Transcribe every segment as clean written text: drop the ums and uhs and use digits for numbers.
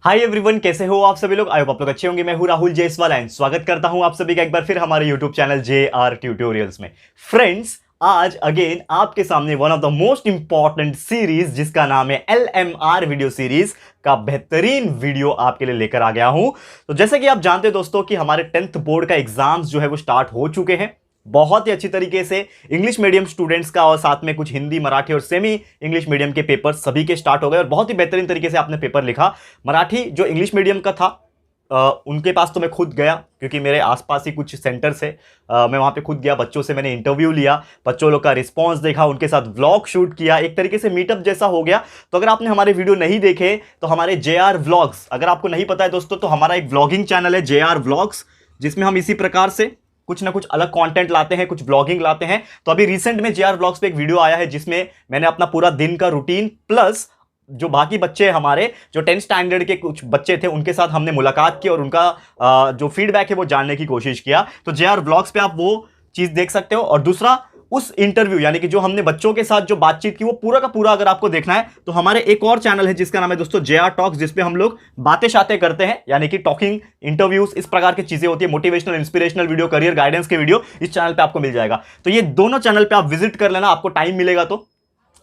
Hi everyone, कैसे हो आप सभी लोग। आई होप आप लोग अच्छे होंगे। मैं हूं राहुल जायसवाल एंड स्वागत करता हूं आप सभी का एक बार फिर हमारे यूट्यूब चैनल JR ट्यूटोरियल्स में। फ्रेंड्स, आज अगेन आपके सामने one of the most important series जिसका नाम है LMR वीडियो सीरीज का बेहतरीन वीडियो आपके लिए लेकर आ गया हूं। तो जैसे कि आप जानते हैं दोस्तों कि हमारे 10th बोर्ड का एग्जाम्स जो है वो स्टार्ट हो चुके हैं बहुत ही अच्छी तरीके से। इंग्लिश मीडियम स्टूडेंट्स का और साथ में कुछ हिंदी, मराठी और सेमी इंग्लिश मीडियम के पेपर सभी के स्टार्ट हो गए और बहुत ही बेहतरीन तरीके से आपने पेपर लिखा। मराठी जो इंग्लिश मीडियम का था उनके पास तो मैं खुद गया क्योंकि मेरे आसपास ही कुछ सेंटर से मैं वहां पे खुद गया। बच्चों से मैंने इंटरव्यू लिया, बच्चों लोग का रिस्पांस देखा, उनके साथ व्लॉग शूट किया, एक तरीके से मीटअप जैसा हो गया। तो अगर आपने हमारे वीडियो नहीं देखे तो हमारे JR व्लॉग्स, अगर आपको नहीं पता है दोस्तों तो हमारा एक व्लॉगिंग चैनल है JR व्लॉग्स, जिसमें हम इसी प्रकार से कुछ ना कुछ अलग कंटेंट लाते हैं, कुछ व्लॉगिंग लाते हैं। तो अभी रिसेंट में JR व्लॉग्स पे एक वीडियो आया है जिसमें मैंने अपना पूरा दिन का रूटीन प्लस जो बाकी बच्चे हमारे जो 10th स्टैंडर्ड के कुछ बच्चे थे उनके साथ हमने मुलाकात की और उनका जो फीडबैक है वो जानने की कोशिश किया। तो JR व्लॉग्स पे आप वो चीज देख सकते हो। और दूसरा, उस इंटरव्यू यानी कि जो हमने बच्चों के साथ जो बातचीत की वो पूरा का पूरा अगर आपको देखना है तो हमारे एक और चैनल है जिसका नाम है दोस्तों JR टॉक्स, जिसपे हम लोग बातें शातें करते हैं, यानी कि टॉकिंग, इंटरव्यूज, इस प्रकार की चीजें होती है। Motivational, inspirational video, career guidance के वीडियो इस चैनल पे आपको मिल जाएगा। तो ये दोनों चैनल पे आप विजिट कर लेना, आपको टाइम मिलेगा तो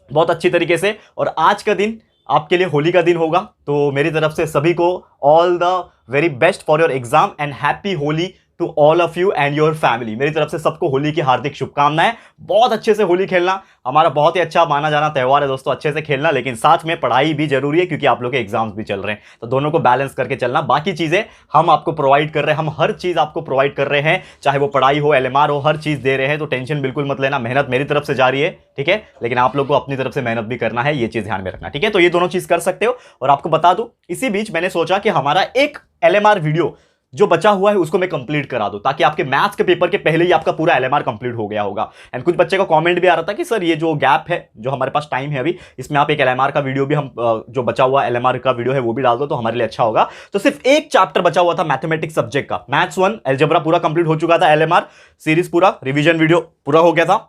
बहुत अच्छी तरीके से। और आज का दिन आपके लिए होली का दिन होगा, तो मेरी तरफ से सभी को all the very best for your exam and happy Holi to all of you and your family. मेरी तरफ से सबको होली की हार्दिक शुभकामनाएं। बहुत अच्छे से होली खेलना, हमारा बहुत ही अच्छा माना जाना त्यौहार है दोस्तों। अच्छे से खेलना, लेकिन साथ में पढ़ाई भी जरूरी है क्योंकि आप लोग के एग्जाम्स भी चल रहे हैं, तो दोनों को बैलेंस करके चलना। बाकी चीजें हम आपको प्रोवाइड कर रहे हैं, हम हर चीज आपको प्रोवाइड कर रहे हैं, चाहे वो पढ़ाई हो, LMR हो, हर चीज दे रहे हैं। तो टेंशन बिल्कुल मत लेना, मेहनत मेरी तरफ से जारी है, ठीक है, लेकिन आप लोग को अपनी तरफ से मेहनत भी करना है, ये चीज ध्यान में रखना, ठीक है। तो ये दोनों चीज कर सकते हो। और आपको बता दूं, इसी बीच मैंने सोचा कि हमारा एक LMR वीडियो जो बचा हुआ है उसको मैं कंप्लीट करा दूं, ताकि आपके मैथ्स के पेपर के पहले ही आपका पूरा LMR कंप्लीट हो गया होगा। एंड कुछ बच्चे का कमेंट भी आ रहा था कि सर ये जो गैप है, जो हमारे पास टाइम है अभी, इसमें आप एक LMR का वीडियो भी, हम जो बचा हुआ LMR का वीडियो है वो भी डाल दो तो हमारे लिए अच्छा होगा। तो सिर्फ एक चैप्टर बचा हुआ था मैथमेटिक्स सब्जेक्ट का, मैथ्स 1 अलजेब्रा पूरा कंप्लीट हो चुका था, LMR सीरीज पूरा रिविजन वीडियो पूरा हो गया था।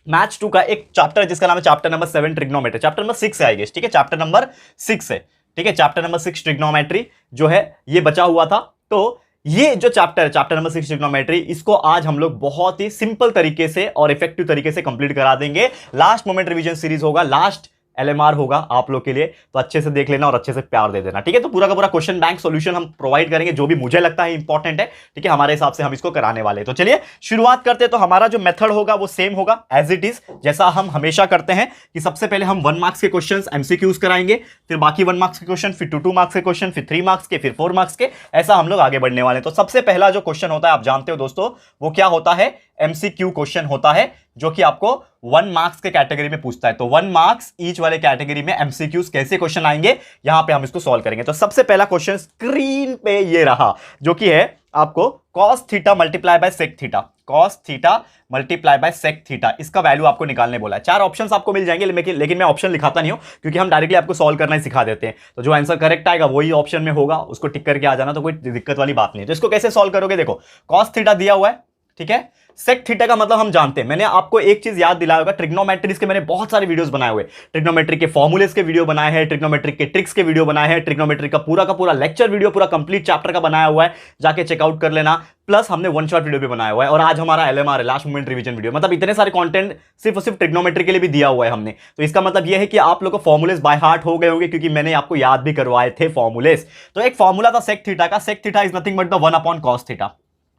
मैथ्स 2 का एक चैप्टर जिसका नाम है chapter number 7 trigonometry, chapter number 6 है आई गेस, ठीक है, चैप्टर नंबर 6 है, ठीक है, चैप्टर नंबर 6 ट्रिग्नोमेट्री जो है ये बचा हुआ था। तो ये जो चैप्टर है, चैप्टर नंबर 6 ट्रिग्नोमेट्री, इसको आज हम लोग बहुत ही सिंपल तरीके से और इफेक्टिव तरीके से कंप्लीट करा देंगे। लास्ट मोमेंट रिवीजन सीरीज होगा, लास्ट LMR होगा आप लोग के लिए, तो अच्छे से देख लेना और अच्छे से प्यार दे देना, ठीक है। तो पूरा का पूरा क्वेश्चन बैंक सॉल्यूशन हम प्रोवाइड करेंगे, जो भी मुझे लगता है इंपॉर्टेंट है, ठीक है, हमारे हिसाब से हम इसको कराने वाले हैं। तो चलिए शुरुआत करते हैं। तो हमारा जो मेथड होगा वो सेम होगा एज इट इज, जैसा हम हमेशा करते हैं कि सबसे पहले हम 1 मार्क्स के क्वेश्चन MCQs कराएंगे, फिर बाकी 1 मार्क्स के क्वेश्चन, फिर 2 मार्क्स के क्वेश्चन, फिर 3 मार्क्स के, फिर 4 मार्क्स के, ऐसा हम लोग आगे बढ़ने वाले हैं। तो सबसे पहला जो क्वेश्चन होता है आप जानते हो दोस्तों, वो क्या होता है, MCQ क्वेश्चन होता है, जो कि आपको 1 मार्क्स के कैटेगरी में पूछता है। तो 1 मार्क्स ईच वाले कैटेगरी में MCQs कैसे क्वेश्चन आएंगे, यहां पे हम इसको सॉल्व करेंगे। तो सबसे पहला क्वेश्चन स्क्रीन पे ये रहा, जो कि है आपको cos theta multiply by sec theta, cos theta multiply by sec theta, इसका वैल्यू आपको निकालने बोला है। 4 ऑप्शंस आपको मिल जाएंगे, लेकिन मैं ऑप्शन लिखाता नहीं हूं क्योंकि हम डायरेक्टली आपको सॉल्व करना ही सिखा देते हैं। तो जो आंसर करेक्ट आएगा वही ऑप्शन में होगा, उसको टिक करके आ जाना, तो कोई दिक्कत वाली बात नहीं है। तो इसको कैसे सॉल्व करोगे, देखो cos थीटा दिया हुआ है, ठीक है, सेक थीटा का मतलब हम जानते हैं। मैंने आपको एक चीज याद दिलाया होगा, ट्रिग्नोमेट्रीज के मैंने बहुत सारे वीडियोस बनाए हुए, ट्रिग्नोमेट्री के फॉर्मूलेस के वीडियो बनाए हैं, ट्रिग्नोमेट्री के ट्रिक्स के वीडियो बनाए हैं, ट्रिग्नोमेट्री का पूरा लेक्चर वीडियो पूरा कंप्लीट चैप्टर का बनाया हुआ है, जाके चेकआउट कर लेना। प्लस हमने 1 शॉट वीडियो भी बनाया हुआ है, और आज हमारा LMR है, लास्ट मोमेंट रिवीजन वीडियो। मतलब इतने सारे कंटेंट सिर्फ और सिर्फ ट्रिग्नोमेट्री के लिए भी दिया हुआ है हमने। तो इसका मतलब यह है कि आप लोग को फॉर्मूलेस बाय हार्ट हो गए होंगे, क्योंकि मैंने आपको याद भी करवाए थे फॉर्मूलेस। तो एक फॉर्मूला था सेक थीटा का, sec theta is nothing but the 1/cos theta,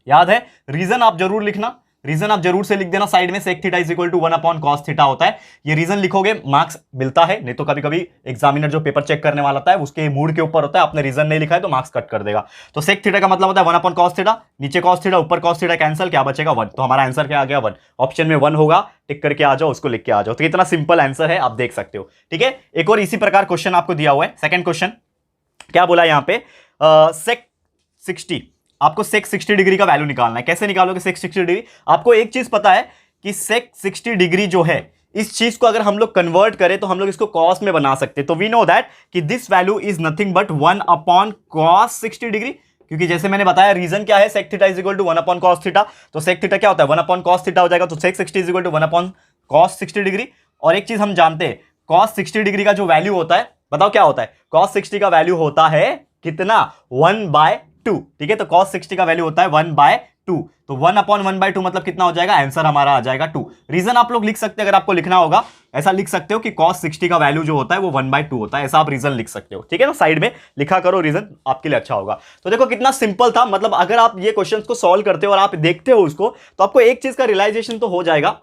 याद है। रीजन आप जरूर लिखना, रीजन आप जरूर से लिख देना साइड में, sec theta is equal to 1/cos theta होता है। ये रीजन लिखोगे मार्क्स मिलता है, नहीं तो कभी कभी एग्जामिनर जो पेपर चेक करने वाला होता है उसके मूड के ऊपर होता है, आपने रीजन नहीं लिखा है तो मार्क्स कट कर देगा। तो सेक थीटा का मतलब होता है 1/cos थीटा, नीचे cos थीटा, ऊपर cos थीटा, कैंसिल, क्या बचेगा 1। तो हमारा आंसर क्या आ गया 1, ऑप्शन में 1 होगा, टिक करके आ जाओ, उसको लिख के आ जाओ। तो इतना सिंपल आंसर है, आप देख सकते हो, ठीक है। एक और इसी प्रकार क्वेश्चन आपको दिया हुआ है, सेकंड क्वेश्चन क्या बोला यहां पे, सेक 60, आपको सेक 60 डिग्री का वैल्यू निकालना है। कैसे निकालोगे सेक 60 डिग्री, आपको एक चीज पता है कि सेक 60 डिग्री जो है, इस चीज को अगर हम लोग कन्वर्ट करें तो हम लोग इसको cos में बना सकते हैं। तो वी नो दैट कि this value is nothing but 1/cos 60 degree, क्योंकि जैसे मैंने बताया रीजन क्या है, sec theta is equal to 1/cos theta. तो सेक थीटा क्या होता है, 1/cos थीटा हो जाएगा। तो sec 60 is equal to 1/cos 60 degree. और एक चीज हम जानते हैं, cos 60 डिग्री का जो वैल्यू होता है, बताओ क्या होता है, cos 60 का वैल्यू होता है कितना 1/2, ठीक है। तो cos 60 का वैल्यू होता है 1/2, तो 1/1/2 मतलब कितना हो जाएगा, आंसर हमारा आ जाएगा 2। रीजन आप लोग लिख सकते हैं, अगर आपको लिखना होगा ऐसा लिख सकते हो कि cos 60 का वैल्यू जो होता है वो 1/2 होता है, ऐसा आप रीजन लिख सकते हो, ठीक है ना। साइड में लिखा करो रीजन, आपके लिए अच्छा होगा। तो देखो कितना सिंपल था, मतलब अगर आप ये क्वेश्चन को सॉल्व करते हो और आप देखते हो उसको, तो आपको एक चीज का रियलाइजेशन तो हो जाएगा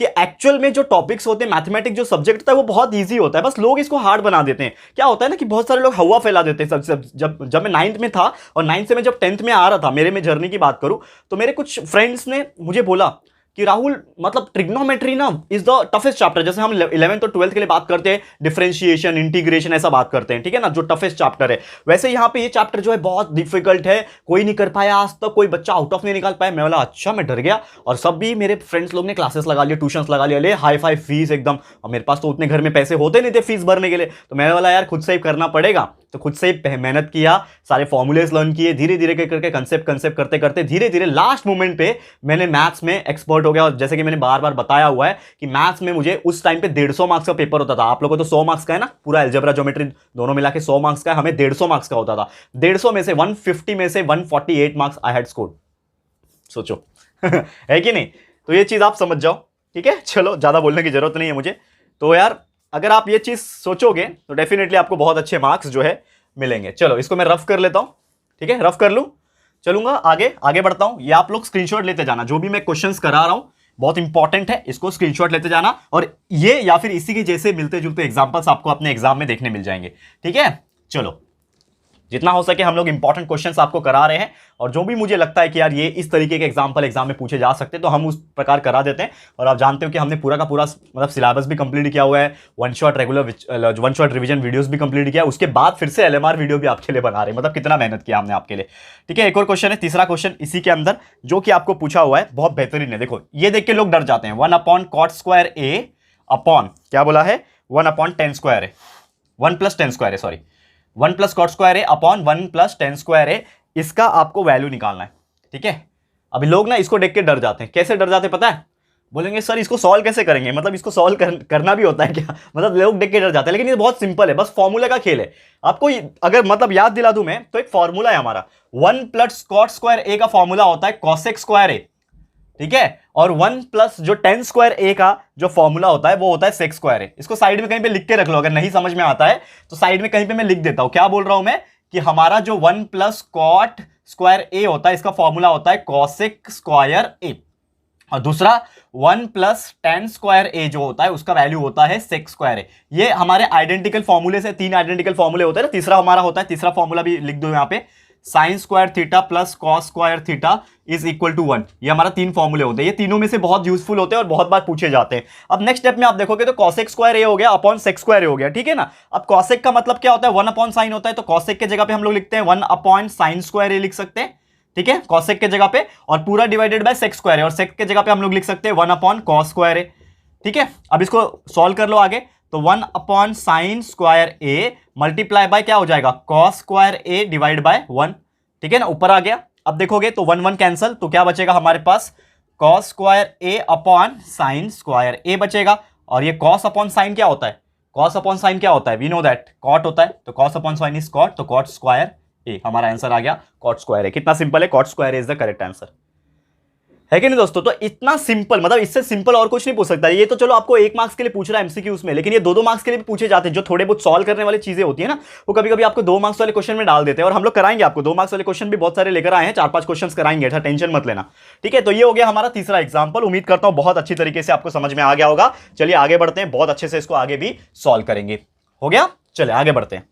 कि एक्चुअल में जो टॉपिक्स होते हैं, मैथमेटिक्स जो सब्जेक्ट होता है वो बहुत इजी होता है, बस लोग इसको हार्ड बना देते हैं। क्या होता है ना कि बहुत सारे लोग हवा फैला देते हैं। जब मैं 9th में था और 9th से मैं जब 10th में आ रहा था, मेरे में जर्नी की बात करूं, तो मेरे कुछ फ्रेंड्स ने मुझे बोला कि राहुल मतलब ट्रिग्नोमेट्री ना इज द टफेस्ट चैप्टर। जैसे हम 11th और 12th के लिए बात करते हैं, डिफरेंशिएशन, इंटीग्रेशन, ऐसा बात करते हैं, ठीक है ना, जो टफेस्ट चैप्टर है, वैसे यहां पे ये चैप्टर जो है बहुत डिफिकल्ट है, कोई नहीं कर पाया आज तक, कोई बच्चा आउट ऑफ नहीं निकाल पाया। मैं बोला अच्छा, मैं डर गया। और सब भी मेरे फ्रेंड्स लोग ने क्लासेस लगा लिए, ट्यूशंस लगा लिए, ले हाई फाई फीस एकदम, और मेरे पास तो उतने घर में पैसे होते नहीं थे फीस भरने के लिए। तो मैंने बोला यार खुद से ही करना पड़ेगा, तो खुद से ही मेहनत किया, सारे फॉर्मूलेस लर्न किए, धीरे धीरे करके कंसेप्ट करते करते धीरे धीरे लास्ट मोमेंट पे मैंने मैथ्स में एक्सपर्ट हो गया। और जैसे कि मैंने बार बार बताया हुआ है कि मैथ्स में मुझे उस टाइम पे 150 मार्क्स का पेपर होता था। आप लोगों को तो 100 मार्क्स का है ना, पूरा अलजेब्रा ज्योमेट्री दोनों मिला के 100 मार्क्स का है, हमें 150 मार्क्स का होता था। 150 में से 150 में से 148 मार्क्स आई हैड स्कोर्ड, सोचो है कि नहीं। तो ये चीज आप समझ जाओ, ठीक है। चलो ज्यादा बोलने की जरूरत नहीं है मुझे। तो यार अगर आप ये चीज सोचोगे तो डेफिनेटली आपको बहुत अच्छे मार्क्स जो है मिलेंगे। चलो इसको मैं रफ कर लेता हूं, ठीक है, रफ कर लूं, चलूंगा आगे आगे बढ़ता हूं। ये आप लोग स्क्रीनशॉट लेते जाना, जो भी मैं क्वेश्चंस करा रहा हूं बहुत इंपॉर्टेंट है, इसको स्क्रीनशॉट लेते जाना, और ये या फिर इसी के जैसे मिलते जुलते एग्जांपल्स आपको अपने एग्जाम में देखने मिल जाएंगे, ठीक है। चलो जितना हो सके हम लोग इंपॉर्टेंट क्वेश्चंस आपको करा रहे हैं, और जो भी मुझे लगता है कि यार ये इस तरीके के एग्जांपल एग्जाम में पूछे जा सकते हैं तो हम उस प्रकार करा देते हैं। और आप जानते हो कि हमने पूरा का पूरा मतलब सिलेबस भी कंप्लीट किया हुआ है, वन शॉट रिवीजन वीडियोस भी कंप्लीट किया, उसके बाद फिर से LMR वीडियो भी आपके लिए बना रहे हैं। मतलब कितना मेहनत किया हमने आपके लिए, ठीक है। एक और क्वेश्चन है, तीसरा क्वेश्चन इसी के अंदर, जो कि आपको पूछा हुआ है, बहुत बेहतरीन है। देखो ये देख के लोग डर जाते हैं, 1/cot² A अपॉन क्या बोला है, 1/10² है, 1+10² है, sorry 1+cot² A upon 1+10² A, इसका आपको वैल्यू निकालना है, ठीक है। अभी लोग ना इसको देख के डर जाते हैं। कैसे डर जाते हैं पता है, बोलेंगे सर इसको सॉल्व कैसे करेंगे, मतलब इसको सॉल्व करना भी होता है क्या, मतलब लोग देख के डर जाते हैं। लेकिन ये बहुत सिंपल है, बस फॉर्मूला का खेल है। आपको अगर मतलब याद दिला दूं मैं, तो एक फॉर्मूला है हमारा, 1+cot² A का फॉर्मूला होता है cosec² A, ठीक है। और 1+ जो 10² A का जो फॉर्मूला होता है वो होता है sec² A। इसको साइड में कहीं पे लिख के रख लो, अगर नहीं समझ में आता है तो साइड में कहीं पे मैं लिख देता हूं। क्या बोल रहा हूं मैं, कि हमारा जो 1+cot² A होता है, इसका फॉर्मूला होता है cosec² A, और दूसरा 1+10² A जो होता है उसका वैल्यू होता है sec² A। ये हमारे आइडेंटिकल फॉर्मूले से 3 आइडेंटिकल फॉर्मूले होते हैं ना। तीसरा हमारा होता है, तीसरा फॉर्मूला भी लिख दो यहां पे, sin² plus cos² is equal to 1। ये हमारा 3 फॉर्मूले होते हैं, ये तीनों में से बहुत यूजफुल होते हैं और बहुत बार पूछे जाते हैं। अब नेक्स्ट स्टेप में आप देखोगे तो cosec² A हो गया अपॉन sec² A हो गया, ठीक है ना। अब cosec का मतलब क्या होता है, 1/sin होता है, तो cosec के जगह पे हम लोग लिखते हैं 1/sin² A लिख सकते हैं, ठीक है, cosec के जगह पे, और पूरा डिवाइडेड बाय sec² A, और sec के जगह पे हम लोग लिख सकते हैं 1/cos² A, ठीक है। अब इसको सॉल्व कर लो आगे, तो 1/sin² A मल्टीप्लाई बाय क्या हो जाएगा, cos² A डिवाइड बाय 1, ठीक है ना, ऊपर आ गया। अब देखोगे तो 1 1 कैंसल, तो क्या बचेगा हमारे पास, cos² A upon sin² A बचेगा। और ये cos अपॉन साइन क्या होता है, cos अपॉन साइन क्या होता है, वी नो दैट cot होता है, तो cos upon sine is cot, तो cot² A हमारा आंसर आ गया cot² A। कितना सिंपल है, cot² A is the correct answer, है कि नहीं दोस्तों। तो इतना सिंपल, मतलब इससे सिंपल और कुछ नहीं पूछ सकता। ये तो चलो आपको 1 मार्क्स के लिए पूछ रहा है MCQs में, लेकिन ये 2-2 मार्क्स के लिए भी पूछे जाते हैं। जो थोड़े बहुत सॉल्व करने वाली चीजें होती है ना, वो कभी कभी आपको 2 मार्क्स वाले क्वेश्चन में डाल देते हैं, और हम लोग कराएंगे आपको 2 मार्क्स वाले क्वेश्चन भी बहुत सारे लेकर आए हैं, 4-5 क्वेश्चन कराएंगे, ऐसा टेंशन मत लेना, ठीक है। तो ये हो गया हमारा तीसरा एग्जाम्पल। उम्मीद करता हूं बहुत अच्छी तरीके से आपको समझ में आ गया होगा। चलिए आगे बढ़ते हैं, बहुत अच्छे से इसको आगे भी सॉल्व करेंगे। हो गया, चलिए आगे बढ़ते हैं।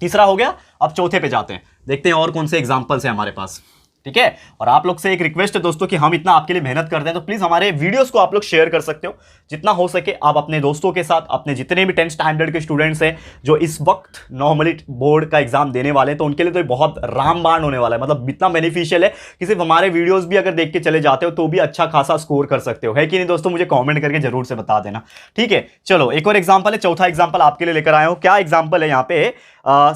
तीसरा हो गया, अब चौथे पे जाते हैं, देखते हैं और कौन से एग्जाम्पल्स हैं हमारे पास, ठीक है। और आप लोग से एक रिक्वेस्ट है दोस्तों कि हम इतना आपके लिए मेहनत करते हैं, तो प्लीज हमारे वीडियोस को आप लोग शेयर कर सकते हो जितना हो सके। आप अपने दोस्तों के साथ, अपने जितने भी 10th स्टैंडर्ड के स्टूडेंट्स हैं जो इस वक्त नॉर्मली बोर्ड का एग्जाम देने वाले हैं, तो उनके लिए तो बहुत रामबाण होने वाला है। मतलब इतना बेनिफिशियल है कि सिर्फ हमारे वीडियोस भी अगर देख के चले जाते हो तो भी अच्छा खासा स्कोर कर सकते हो, है कि नहीं दोस्तों। मुझे कॉमेंट करके जरूर से बता देना, ठीक है। चलो एक और एग्जाम्पल है, चौथा एग्जाम्पल आपके लिए लेकर आया हूं। क्या एग्जाम्पल है यहाँ पे,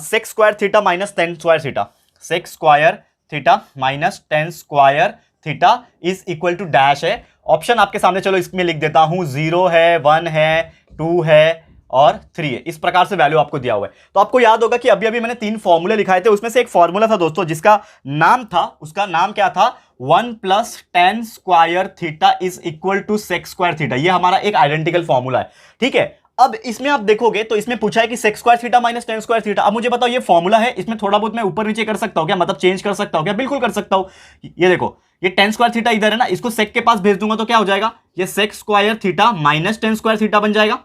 sec² θ minus 10² θ, sec² theta minus 10² theta is equal to dash है। ऑप्शन आपके सामने, चलो इसमें लिख देता हूं, 0 है, 1 है, 2 है, और 3 है। इस प्रकार से वैल्यू आपको दिया हुआ है। तो आपको याद होगा कि अभी अभी मैंने 3 फॉर्मूले लिखाए थे, उसमें से एक फॉर्मूला था दोस्तों जिसका नाम था, उसका नाम क्या था, 1 + tan square theta is equal to sec square theta. ये हमारा एक आइडेंटिकल फॉर्मूला है, ठीक है। अब इसमें आप देखोगे तो इसमें पूछा है कि sec square theta minus tan square theta. अब मुझे बताओ ये फॉर्मूला है, इसमें थोड़ा बहुत मैं ऊपर नीचे कर सकता हूं क्या, मतलब चेंज कर सकता हूं क्या? बिल्कुल कर सकता हूं। ये देखो, ये tan स्क्वायर थीटा इधर है ना, इसको सेक के पास भेज दूंगा तो क्या हो जाएगा, ये sec square theta minus tan square theta बन जाएगा।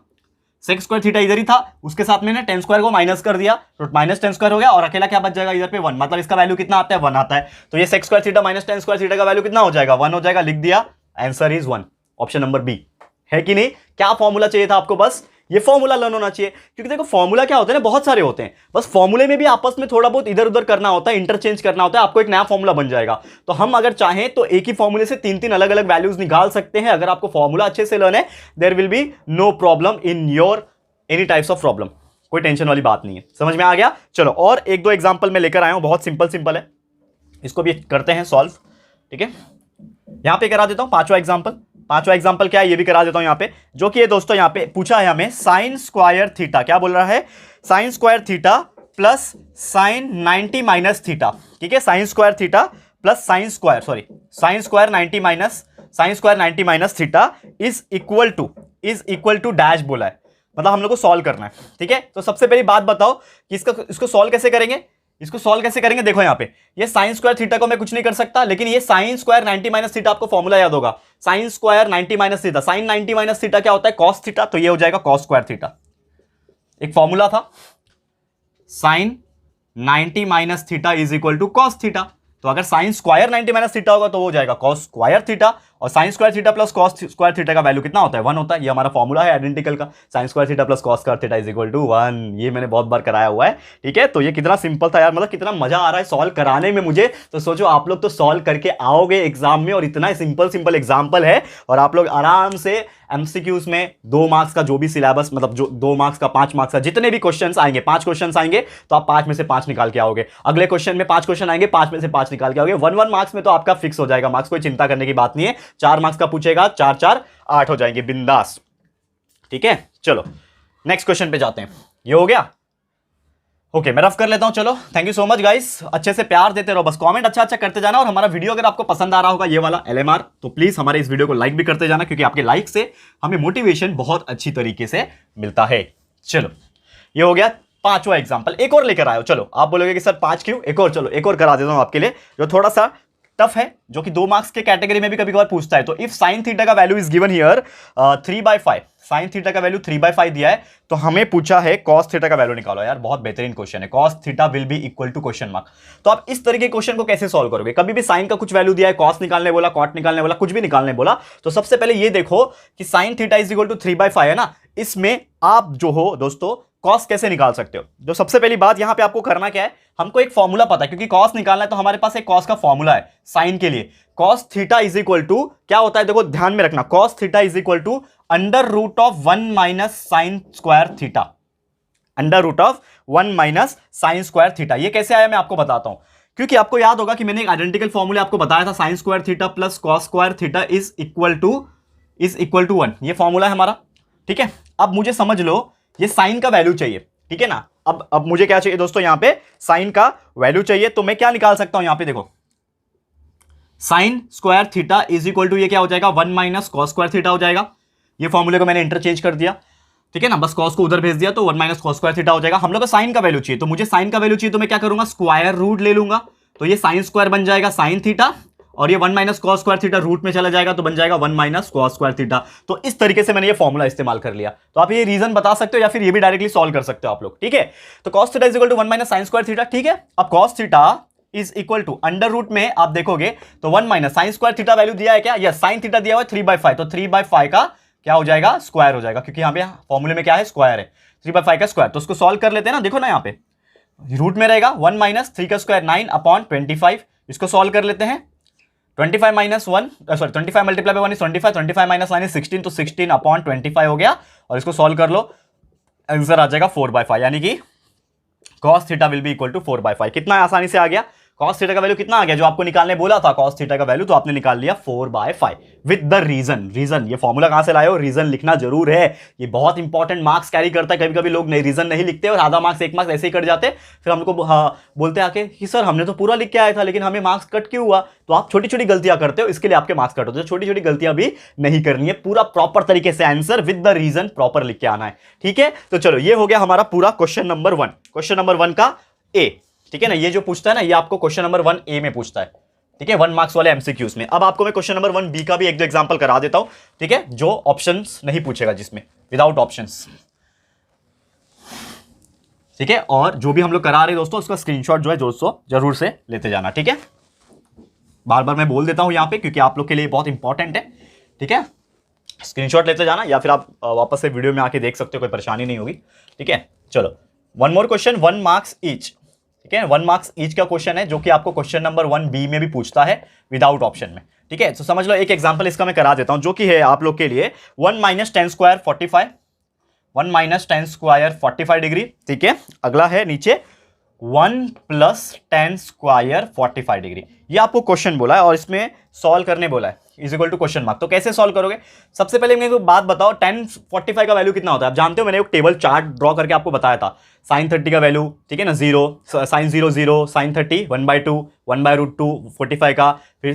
सेक स्क्वायर थीटा इधर ही था, उसके साथ में tan स्क्वायर को माइनस कर दिया तो माइनस tan स्क्वायर हो गया, और अकेला क्या बच जाएगा इधर पे 1, मतलब इसका वैल्यू कितना आता है, 1 आता है। तो ये sec square theta minus tan square theta का वैल्यू कितना हो जाएगा, 1 हो जाएगा। लिख दिया, answer is 1, option number B, है कि नहीं। क्या फॉर्मूला चाहिए था आपको, बस ये फॉर्मूला लर्न होना चाहिए। क्योंकि देखो फॉर्मूला क्या होते हैं ना, बहुत सारे होते हैं, बस फॉर्मूले में भी आपस में थोड़ा बहुत इधर उधर करना होता है, इंटरचेंज करना होता है, आपको एक नया फॉर्मूला बन जाएगा। तो हम अगर चाहें तो एक ही फॉर्मूले से 3-3 अलग अलग वैल्यूज निकाल सकते हैं। अगर आपको फॉर्मूला अच्छे से लर्न है, there will be no problem in your any types of problem, कोई टेंशन वाली बात नहीं है। समझ में आ गया? चलो और 1-2 एग्जाम्पल मैं लेकर आया हूं, बहुत सिंपल है, इसको भी करते हैं सॉल्व, ठीक है। यहां पे करा देता हूं पांचवा एग्जांपल क्या है ये भी करा देता हूं यहां पे, जो कि ये दोस्तों यहां पे पूछा है हमें साइन स्क्वायर थीटा, क्या बोल रहा है, sine square theta plus sine 90 minus theta, ठीक है। Sine square theta plus sine square 90 minus theta is equal to dash बोला है, मतलब हम लोग को सॉल्व करना है, ठीक है। तो सबसे पहली बात बताओ कि इसको सॉल्व कैसे करेंगे। देखो यहाँ पे ये साइन स्क्वायर थीटा को मैं कुछ नहीं कर सकता, लेकिन ये साइन स्क्वायर 90 माइनस थीटा, आपको फॉर्मूला याद होगा, sine square 90 minus theta, sine 90 minus theta क्या होता है, कॉस थीटा, तो ये हो जाएगा कॉस स्क्वायर थीटा। एक फॉर्मूला था sine 90 minus theta is equal to cos theta, तो अगर साइन स्क्वायर 90 माइनस थीटा होगा तो वो हो जाएगा कॉस स्क्वायर थीटा, और sign square theta plus cos square theta का वैल्यू कितना होता है, 1 होता है। ये हमारा फॉर्मूला है आइडेंटिकल का, sine square theta plus cos square theta is equal to 1। ये मैंने बहुत बार कराया हुआ है, ठीक है। तो ये कितना सिंपल था यार, मतलब कितना मजा आ रहा है सॉल्व कराने में मुझे। तो सोचो आप लोग तो सॉल्व करके आओगे एग्जाम में, और इतना सिंपल एग्जाम्पल है, और आप लोग आराम से एमसीक्यूज में 2 मार्क्स का जो भी सिलेबस, मतलब जो 2 मार्क्स का 5 मार्क्स का जितने भी क्वेश्चंस आएंगे, 5 क्वेश्चंस आएंगे तो आप 5 में से 5 निकाल के आओगे। अगले क्वेश्चन में 5 क्वेश्चन आएंगे, 5 में से 5 निकाल के आओगे। 1 मार्क्स में तो आपका फिक्स हो जाएगा मार्क्स, कोई चिंता करने की बात नहीं है। 4 मार्क्स का पूछेगा, 4 8 हो जाएंगे बिंदास, ठीक है। चलो नेक्स्ट क्वेश्चन पे जाते हैं, ये हो गया, ओके मैं रफ कर लेता हूं। चलो thank you so much guys, अच्छे से प्यार देते रहो, बस कमेंट अच्छा करते जाना, और हमारा वीडियो अगर आपको पसंद आ रहा होगा ये वाला LMR, तो प्लीज हमारे इस वीडियो को लाइक भी करते जाना, क्योंकि आपके लाइक से हमें मोटिवेशन बहुत अच्छी तरीके से मिलता है। चलो ये हो गया 5वां एग्जाम्पल। एक और लेकर आयो, चलो आप बोलोगे कि सर 5 क्यों, एक और, चलो एक और करा देता हूं आपके लिए, जो थोड़ा सा टफ है, जो कि 2 मार्क्स के कैटेगरी में भी कभी कभार पूछता है। तो इफ साइन थीटा का value is given here 3/5, sign theta का वैल्यू 3/5 दिया है, तो हमें पूछा है कॉस थीटा का वैल्यू निकालो। यार बहुत बेहतरीन क्वेश्चन है, cos theta will be equal to question mark. तो आप इस तरीके के क्वेश्चन को कैसे सॉल्व करोगे, कभी भी साइन का कुछ वैल्यू दिया है, कॉस निकालने बोला, कॉट निकालने बोला, कुछ भी निकालने बोला, तो सबसे पहले ये देखो कि sine theta is equal to 3/5 है ना, इसमें आप जो हो दोस्तों कॉस कैसे निकाल सकते हो। तो सबसे पहली बात यहां पे आपको करना क्या है, हमको एक फॉर्मूला पता है, क्योंकि कॉस निकालना है तो हमारे पास एक कॉस का फॉर्मूला है साइन के लिए। Cos theta is equal to क्या होता है, देखो ध्यान में रखना, cos theta is equal to √1 minus sine square theta, √1 minus sine square theta. ये कैसे आया मैं आपको बताता हूं, क्योंकि आपको याद होगा कि मैंने एक आइडेंटिकल फॉर्मूला आपको बताया था, sine square theta plus cos square theta is equal to 1। ये फॉर्मूला है हमारा, ठीक है। अब मुझे समझ लो ये साइन का वैल्यू चाहिए, ठीक है ना। अब मुझे क्या चाहिए दोस्तों, यहां पे साइन का वैल्यू चाहिए, तो मैं क्या निकाल सकता हूं, यहां पे देखो sine square theta is equal to ये क्या हो जाएगा, 1 माइनस कॉस स्क्वायर थीटा हो जाएगा। ये फॉर्मूले को मैंने इंटरचेंज कर दिया, ठीक है ना, बस कॉस को उधर भेज दिया तो 1 माइनस कॉस स्क्वायर थीटा हो जाएगा। हम लोग को साइन का वैल्यू चाहिए, तो मुझे साइन का वैल्यू चाहिए, तो मैं क्या करूंगा, स्क्वायर रूट ले लूंगा, तो ये साइन स्क्वायर बन जाएगा साइन थीटा, और ये 1 minus cos square theta root में चला जाएगा तो बन जाएगा 1 माइनस कॉस स्क्वायर थीटा। तो इस तरीके से मैंने ये फॉर्मूला इस्तेमाल कर लिया। तो आप ये रीजन बता सकते हो या फिर ये भी डायरेक्टली सॉल्व कर सकते हो आप लोग, ठीक है। तो cos theta is equal to 1 minus sine square theta, ठीक है। अब cos theta is equal to under root में आप देखोगे तो 1 minus sine square theta value दिया है क्या, यस साइन थीटा दिया हुआ है 3/5, तो 3/5 का क्या हो जाएगा, स्क्वायर हो जाएगा, क्योंकि यहां पे फॉर्मूले में क्या है, स्क्वायर है, 3/5 का स्क्वायर। तो उसको सॉल्व कर लेते हैं ना, देखो ना यहाँ पे रूट में रहेगा 1 माइनस 3 का स्क्वायर 9/25, इसको सॉल्व कर लेते हैं। 25 minus 1 sorry 25 multiply by 1 is 25, 25 minus 9 is 16, तो 16/25 हो गया, और इसको सॉल्व कर लो, आंसर आ जाएगा 4/5, यानी कि cos theta will be equal to 4/5। कितना आसानी से आ गया, cos थीटा का वैल्यू कितना आ गया जो आपको निकालने बोला था cos थीटा का वैल्यू, तो आपने निकाल लिया 4/5 विद द रीजन। ये फॉर्मूला कहां से लाए हो, रीजन लिखना जरूर है, ये बहुत इंपॉर्टेंट मार्क्स कैरी करता है। कभी कभी लोग रीजन नहीं लिखते और आधा मार्क्स 1 मार्क्स ऐसे ही कट जाते, फिर हमको बोलते आके कि सर हमने तो पूरा लिख के आया था लेकिन हमें मार्क्स कट क्यों हुआ। तो आप छोटी छोटी गलतियां करते हो, इसके लिए आपके मार्क्स कट होते हैं। छोटी छोटी गलतियां भी नहीं करनी है, पूरा प्रॉपर तरीके से answer with the reason proper लिख के आना है, ठीक है। तो चलो ये हो गया हमारा पूरा क्वेश्चन नंबर 1, क्वेश्चन नंबर 1 का ए, ठीक है ना। ये जो पूछता है ना, ये आपको क्वेश्चन नंबर 1 ए में पूछता है, ठीक है, 1 मार्क्स वाले एमसीक्यूज में। अब आपको मैं क्वेश्चन नंबर 1 बी का भी एक दो एग्जांपल करा देता हूं, ठीक है, जो ऑप्शंस नहीं पूछेगा, जिसमें विदाउट ऑप्शंस, ठीक है। और जो भी हम लोग करा रहे हैं दोस्तों, उसका स्क्रीनशॉट जो है दोस्तों जरूर से लेते जाना, ठीक है। बार बार मैं बोल देता हूं यहां पे क्योंकि आप लोग के लिए बहुत इंपॉर्टेंट है, ठीक है। स्क्रीनशॉट लेते जाना या फिर आप वापस से वीडियो में आके देख सकते हो, कोई परेशानी नहीं होगी, ठीक है। चलो one more question, 1 marks each, ठीक है, 1 मार्क्स ईच का क्वेश्चन है जो कि आपको क्वेश्चन नंबर 1 बी में भी पूछता है विदाउट ऑप्शन में, ठीक है। तो समझ लो, एक एग्जांपल इसका मैं करा देता हूं जो कि है आप लोग के लिए 1 - 10 स्क्वायर 45, 1 - 10 स्क्वायर 45 डिग्री, ठीक है। अगला है नीचे 1 + 10 स्क्वायर 45 डिग्री। ये आपको क्वेश्चन बोला है और इसमें सॉल्व करने बोला है, is equal to question mark. तो कैसे सॉल्व करोगे, सबसे पहले मेरे को बात बताओ, 10 45 का वैल्यू कितना होता है। आप जानते हो, मैंने एक टेबल चार्ट ड्रॉ करके आपको बताया था, sin 30 का वैल्यू, ठीक है ना, 0, sin 0 0, sin 30 1/2, 1/√2 45 का, फिर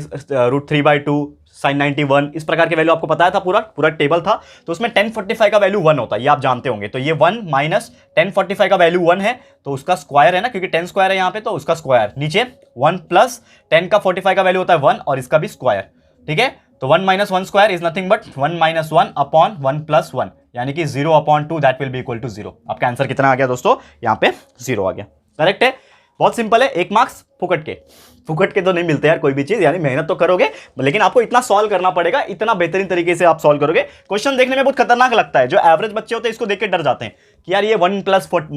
√3/2, sin 91, इस प्रकार के वैल्यू आपको बताया था, पूरा टेबल था। तो उसमें 10 45 का वैल्यू 1 होता है, ये आप जानते होंगे। तो ये 1 - 10 45 का वैल्यू 1 है, तो उसका स्क्वायर है ना, क्योंकि 10 स्क्वायर है यहाँ पे, तो उसका स्क्वायर। नीचे 1 + 10 का 45 का वैल्यू होता है 1 और इसका भी स्क्वायर, ठीक है। तो 1 - 1 square is nothing but 1 - 1 upon 1 + 1, यानी कि 0/2 that will be equal to 0। आपका आंसर कितना आ गया दोस्तों, यहाँ पे 0 आ गया, करेक्ट है। बहुत सिंपल है, 1 मार्क्स फुकट के तो नहीं मिलते यार कोई भी चीज, यानी मेहनत तो करोगे लेकिन आपको इतना सॉल्व करना पड़ेगा, इतना बेहतरीन तरीके से आप सॉल्व करोगे। क्वेश्चन देखने में बहुत खतरनाक लगता है, जो एवरेज बच्चे होते हैं इसको देख के डर जाते हैं कि यार ये 1 - 10 स्क्वायर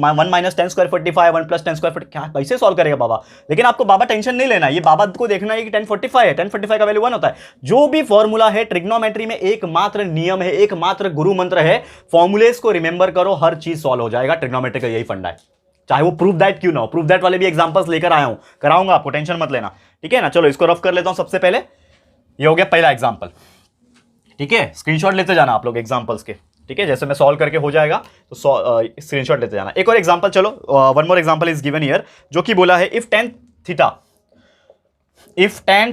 45, 1 + 10 स्क्वायर 45 क्या कैसे सॉल्व करेगा बाबा। लेकिन आपको बाबा टेंशन नहीं लेना, ये बाबा को देखना है कि 10 45 है, 10 45 का वैल्यू 1 होता है। जो भी फॉर्मूला है ट्रिग्नोमेट्री में, एकमात्र नियम है, एकमात्र गुरु मंत्र है, फॉर्मूलेस को रिमेंबर करो, हर चीज सॉल्व हो जाएगा। ट्रिग्नोमेट्री का यही फंडा है, चाहे वो प्रूफ दैट क्यों ना हो। प्रूफ दैट वाले भी एग्जांपल्स लेकर आया हूं, कराऊंगा आपको, टेंशन मत लेना, ठीक है ना। चलो इसको रफ कर लेता हूं। सबसे पहले ये हो गया पहला एग्जांपल, ठीक है। स्क्रीनशॉट लेते जाना आप लोग एग्जांपल्स के, ठीक है। जैसे मैं सॉल्व करके हो जाएगा तो स्क्रीनशॉट लेते जाना। एक और एग्जांपल, चलो 1 more example is given here, जो कि बोला है if tan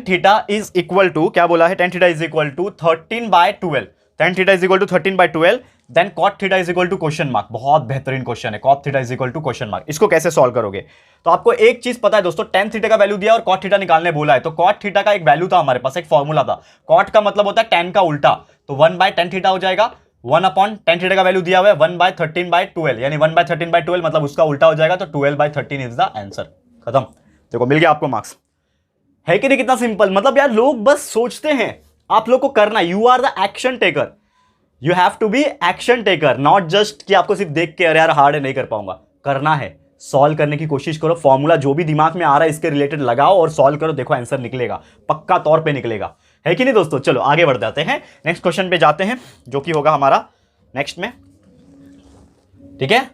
theta is equal to, क्या बोला है, tan theta is equal to 13/12, tan theta is equal to 13/12, then cot theta is equal to question mark. बहुत बेहतरीन क्वेश्चन है, cot theta is equal to question mark. इसको कैसे solve करोगे, तो आपको एक चीज पता है दोस्तों, tan थीटा का वैल्यू दिया और cot थीटा निकालने बोला है, तो cot थीटा का एक वैल्यू था हमारे पास, एक फॉर्मूला था। cot का मतलब होता है tan का उल्टा, तो 1/tan थीटा हो जाएगा, 1/tan थीटा का वैल्यू दिया हुआ है 1/13/12, यानी 1/13/12 मतलब उसका उल्टा हो जाएगा, तो 12/13 इज द आंसर। खत्म, देखो मिल गया आपको मार्क्स, है कि नहीं, कितना सिंपल। मतलब यार लोग बस सोचते हैं, आप लोग को करना, you are the action taker, you have to be action taker, not just कि आपको सिर्फ देख के अरे यार हार्ड है नहीं कर पाऊंगा, करना है, सॉल्व करने की कोशिश करो। फॉर्मूला जो भी दिमाग में आ रहा है इसके रिलेटेड लगाओ और सॉल्व करो, देखो आंसर निकलेगा, पक्का तौर पे निकलेगा, है कि नहीं दोस्तों। चलो आगे बढ़ जाते हैं, नेक्स्ट क्वेश्चन पे जाते हैं, जो कि होगा हमारा नेक्स्ट में, ठीक है।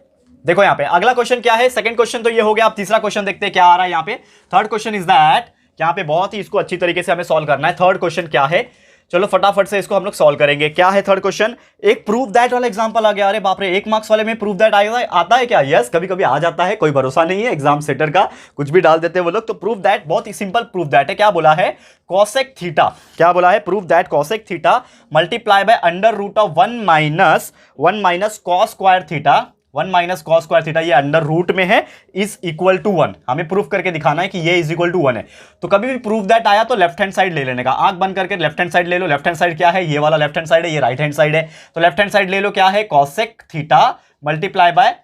देखो यहां पे अगला क्वेश्चन क्या है, सेकंड क्वेश्चन तो ये हो गया। अब तीसरा क्वेश्चन देखते हैं क्या आ रहा है यहाँ पे। थर्ड क्वेश्चन इज दैट, यहाँ पे बहुत ही इसको अच्छी तरीके से हमें सॉल्व करना है। थर्ड क्वेश्चन क्या है, चलो फटाफट से इसको हम लोग सॉल्व करेंगे। क्या है थर्ड क्वेश्चन, एक प्रूफ दैट वाला एग्जांपल आ गया। अरे बाप रे, 1 मार्क्स वाले में प्रूफ दैट आता है क्या? यस, कभी कभी आ जाता है, कोई भरोसा नहीं है एग्जाम सेटर का, कुछ भी डाल देते हैं वो लोग। तो प्रूफ दैट बहुत ही सिंपल प्रूफ दैट है। क्या बोला है, कॉसेक थीटा, क्या बोला है, proof that cosec theta multiply by under root of 1 minus cos square theta, 1 minus cos square theta, ये अंडर रूट में है, इज इक्वल टू 1। हमें प्रूफ करके दिखाना है कि ये इज इक्वल टू 1 है। तो कभी भी प्रूफ दैट आया तो लेफ्ट हैंड साइड ले लेने का, आंख बंद करके लेफ्ट हैंड साइड ले लो। लेफ्ट हैंड साइड क्या है, ये वाला लेफ्ट हैंड साइड है, ये राइट हैंड साइड है। तो लेफ्ट हैंड साइड ले लो, क्या है, cosec theta multiply by